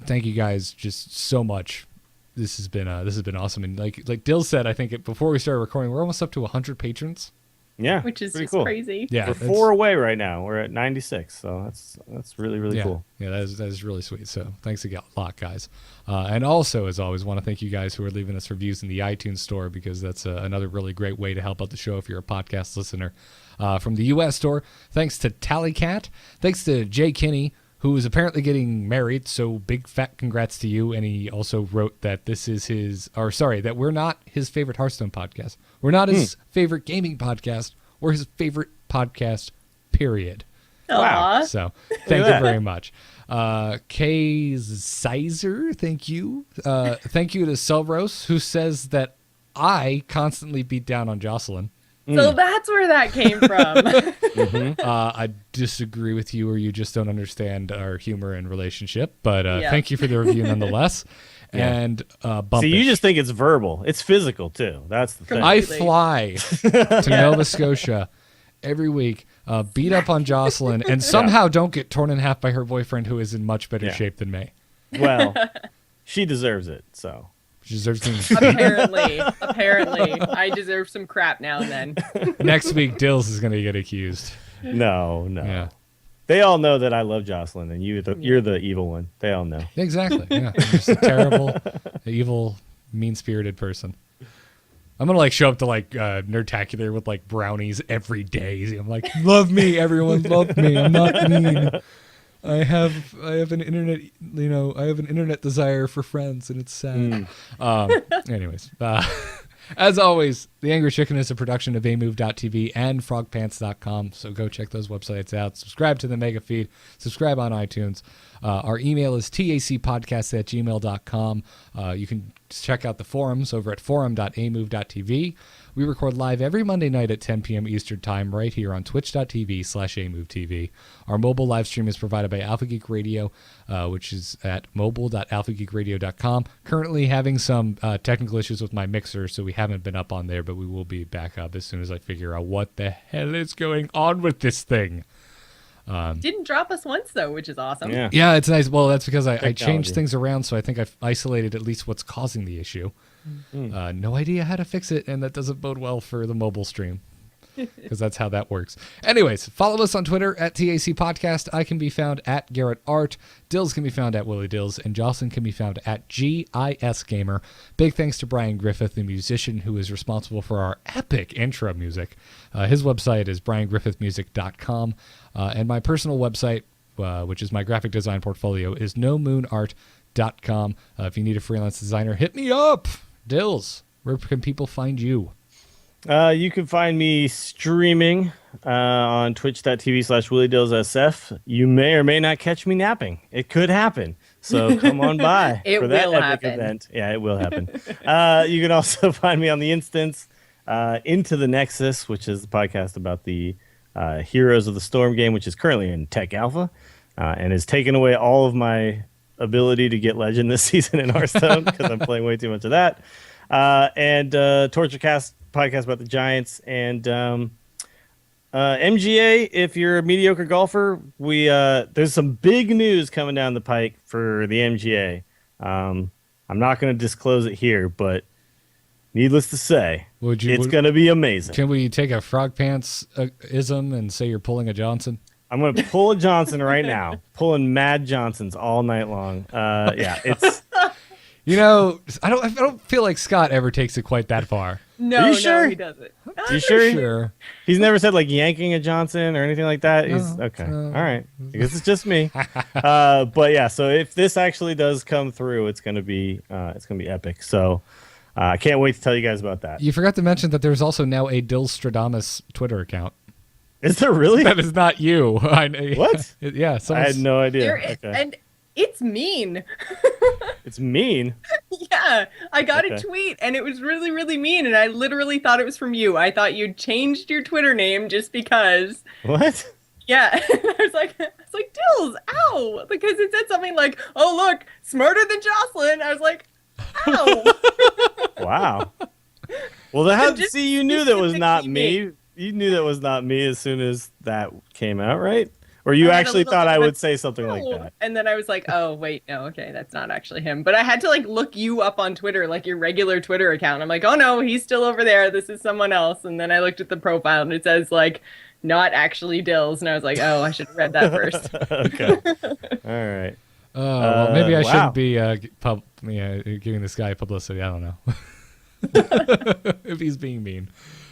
Thank you guys just so much. This has been awesome. And like Dill said, I think before we started recording, we're almost up to 100 patrons. Yeah. Which is pretty just cool. crazy. Yeah, We're 4 away right now. We're at 96. So that's really, really yeah, cool. Yeah, that is really sweet. So thanks a lot, guys. And also, as always, want to thank you guys who are leaving us reviews in the iTunes store, because that's another really great way to help out the show if you're a podcast listener. From the U.S. store, thanks to Tallycat. Thanks to Jay Kinney, who is apparently getting married, so big fat congrats to you. And he also wrote that that we're not his favorite Hearthstone podcast. We're not his favorite gaming podcast. We're his favorite podcast, period. Aw. So thank you very much. Kay Sizer, thank you. Thank you to Selros, who says that I constantly beat down on Jocelyn. So that's where that came from. I disagree with you, or you just don't understand our humor and relationship. But Yeah. thank you for the review nonetheless. And Bumpish. See, you just think it's verbal. It's physical, too. That's the thing. I Completely. fly to Nova Scotia every week, beat up on Jocelyn, and somehow don't get torn in half by her boyfriend, who is in much better Yeah. shape than me. Well, she deserves it, so. She deserves things. Apparently, I deserve some crap now and then. Next week, Dills is going to get accused. No. Yeah, They all know that I love Jocelyn, and you're the evil one. They all know. exactly. Yeah, I'm just a terrible, evil, mean-spirited person. I'm gonna show up to Nerdtacular with brownies every day. I'm like, love me, everyone, love me. I'm not mean. I have an internet, I have an internet desire for friends, and it's sad. Anyways, as always, The Angry Chicken is a production of amove.tv and frogpants.com, so go check those websites out. Subscribe to the Mega Feed. Subscribe on iTunes. Our email is tacpodcast@gmail.com. You can check out the forums over at forum.amove.tv. We record live every Monday night at 10 p.m. Eastern Time right here on twitch.tv/amovetv. Our mobile live stream is provided by Alpha Geek Radio, which is at mobile.alphageekradio.com. Currently having some technical issues with my mixer, so we haven't been up on there, but we will be back up as soon as I figure out what the hell is going on with this thing. Didn't drop us once though, which is awesome. Yeah. Yeah, it's nice. Well, that's because I changed Technology. things around, so I think I've isolated at least what's causing the issue. No idea how to fix it, and that doesn't bode well for the mobile stream, because that's how that works. Anyways, follow us on Twitter at TAC Podcast. I can be found at Garrett Art. Dills can be found at Willie Dills, and Jocelyn can be found at GIS Gamer. Big thanks to Brian Griffith, the musician who is responsible for our epic intro music. His website is briangriffithmusic.com, and my personal website, which is my graphic design portfolio, is nomoonart.com. If you need a freelance designer, hit me up. Dills, where can people find you? You can find me streaming on twitch.tv/WillieDillsSF. You may or may not catch me napping. It could happen. So come on by It for that will epic happen. event. Yeah, it will happen. You can also find me on the instance Into the Nexus, which is the podcast about the Heroes of the Storm game, which is currently in tech alpha and has taken away all of my ability to get legend this season in Hearthstone because I'm playing way too much of that. And Torturecast podcast about the Giants and MGA. If you're a mediocre golfer, there's some big news coming down the pike for the MGA. I'm not going to disclose it here, but needless to say, it's going to be amazing. Can we take a Frog Pants ism and say you're pulling a Johnson? I'm going to pull a Johnson right now. Pulling mad Johnsons all night long. Yeah, it's... You know, I don't feel like Scott ever takes it quite that far. No, sure? no, he doesn't. You sure? Sure. He's never said like yanking a Johnson or anything like that. He's okay. All right. I guess it's just me. But yeah, so if this actually does come through, it's gonna be epic. So I can't wait to tell you guys about that. You forgot to mention that there's also now a Dills Stradamus Twitter account. Is there really? That is not you. What? Yeah. I had no idea. Okay. Okay. And it's mean. It's mean. Yeah, I got a tweet and it was really, really mean, and I literally thought it was from you. I thought you'd changed your Twitter name just because. What? Yeah, I was like, Dills, ow, because it said something like, "Oh look, smarter than Jocelyn." I was like, ow. Wow. Well, see, you knew that was not me. You knew that was not me as soon as that came out, right? Or you actually thought I would say something like that. And then I was like, oh, wait, no, okay, that's not actually him. But I had to like look you up on Twitter, like your regular Twitter account. I'm like, oh no, he's still over there. This is someone else. And then I looked at the profile and it says like, not actually Dills. And I was like, oh, I should have read that first. Okay. All right. Well, maybe I shouldn't be giving this guy publicity. I don't know. If he's being mean.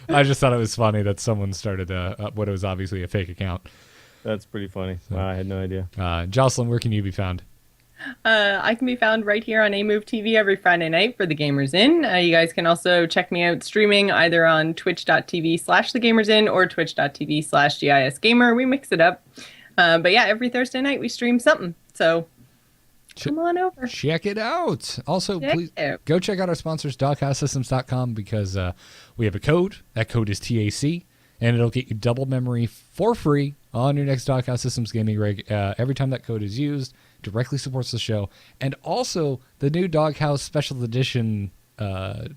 I just thought it was funny that someone started what was obviously a fake account. That's pretty funny. Wow, I had no idea. Jocelyn, where can you be found? I can be found right here on A-Move TV every Friday night for The Gamers Inn. You guys can also check me out streaming either on twitch.tv/thegamersin or twitch.tv/GISgamer. We mix it up. But yeah, every Thursday night we stream something. So come on over. Check it out. Also, please go check out our sponsors, doghouse-systems.com, because we have a code. That code is TAC, and it'll get you double memory for free on your next Doghouse Systems gaming rig. Every time that code is used, directly supports the show. And also, the new Doghouse Special Edition are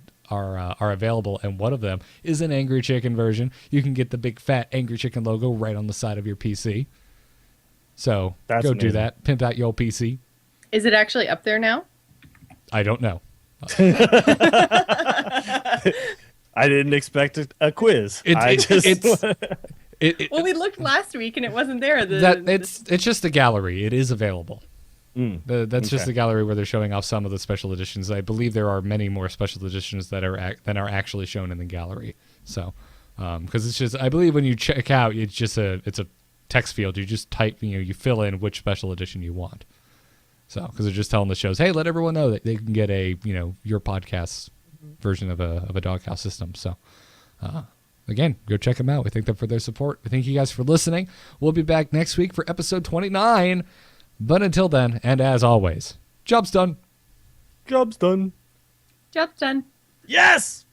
available, and one of them is an Angry Chicken version. You can get the big fat Angry Chicken logo right on the side of your PC. So That's go amazing. do that. Pimp out your old PC. Is it actually up there now? I don't know. I didn't expect a quiz. Well, we looked last week and it wasn't there. It's just the gallery. It is available. That's just okay. the gallery where they're showing off some of the special editions. I believe there are many more special editions that are actually shown in the gallery. So, because it's just, I believe when you check out, it's a text field. You just type, you fill in which special edition you want. So, because they're just telling the shows, hey, let everyone know that they can get a, your podcast's version of a Doghouse system. So, again, go check them out. We thank them for their support. We thank you guys for listening. We'll be back next week for episode 29. But until then, and as always, job's done. Job's done. Job's done. Yes!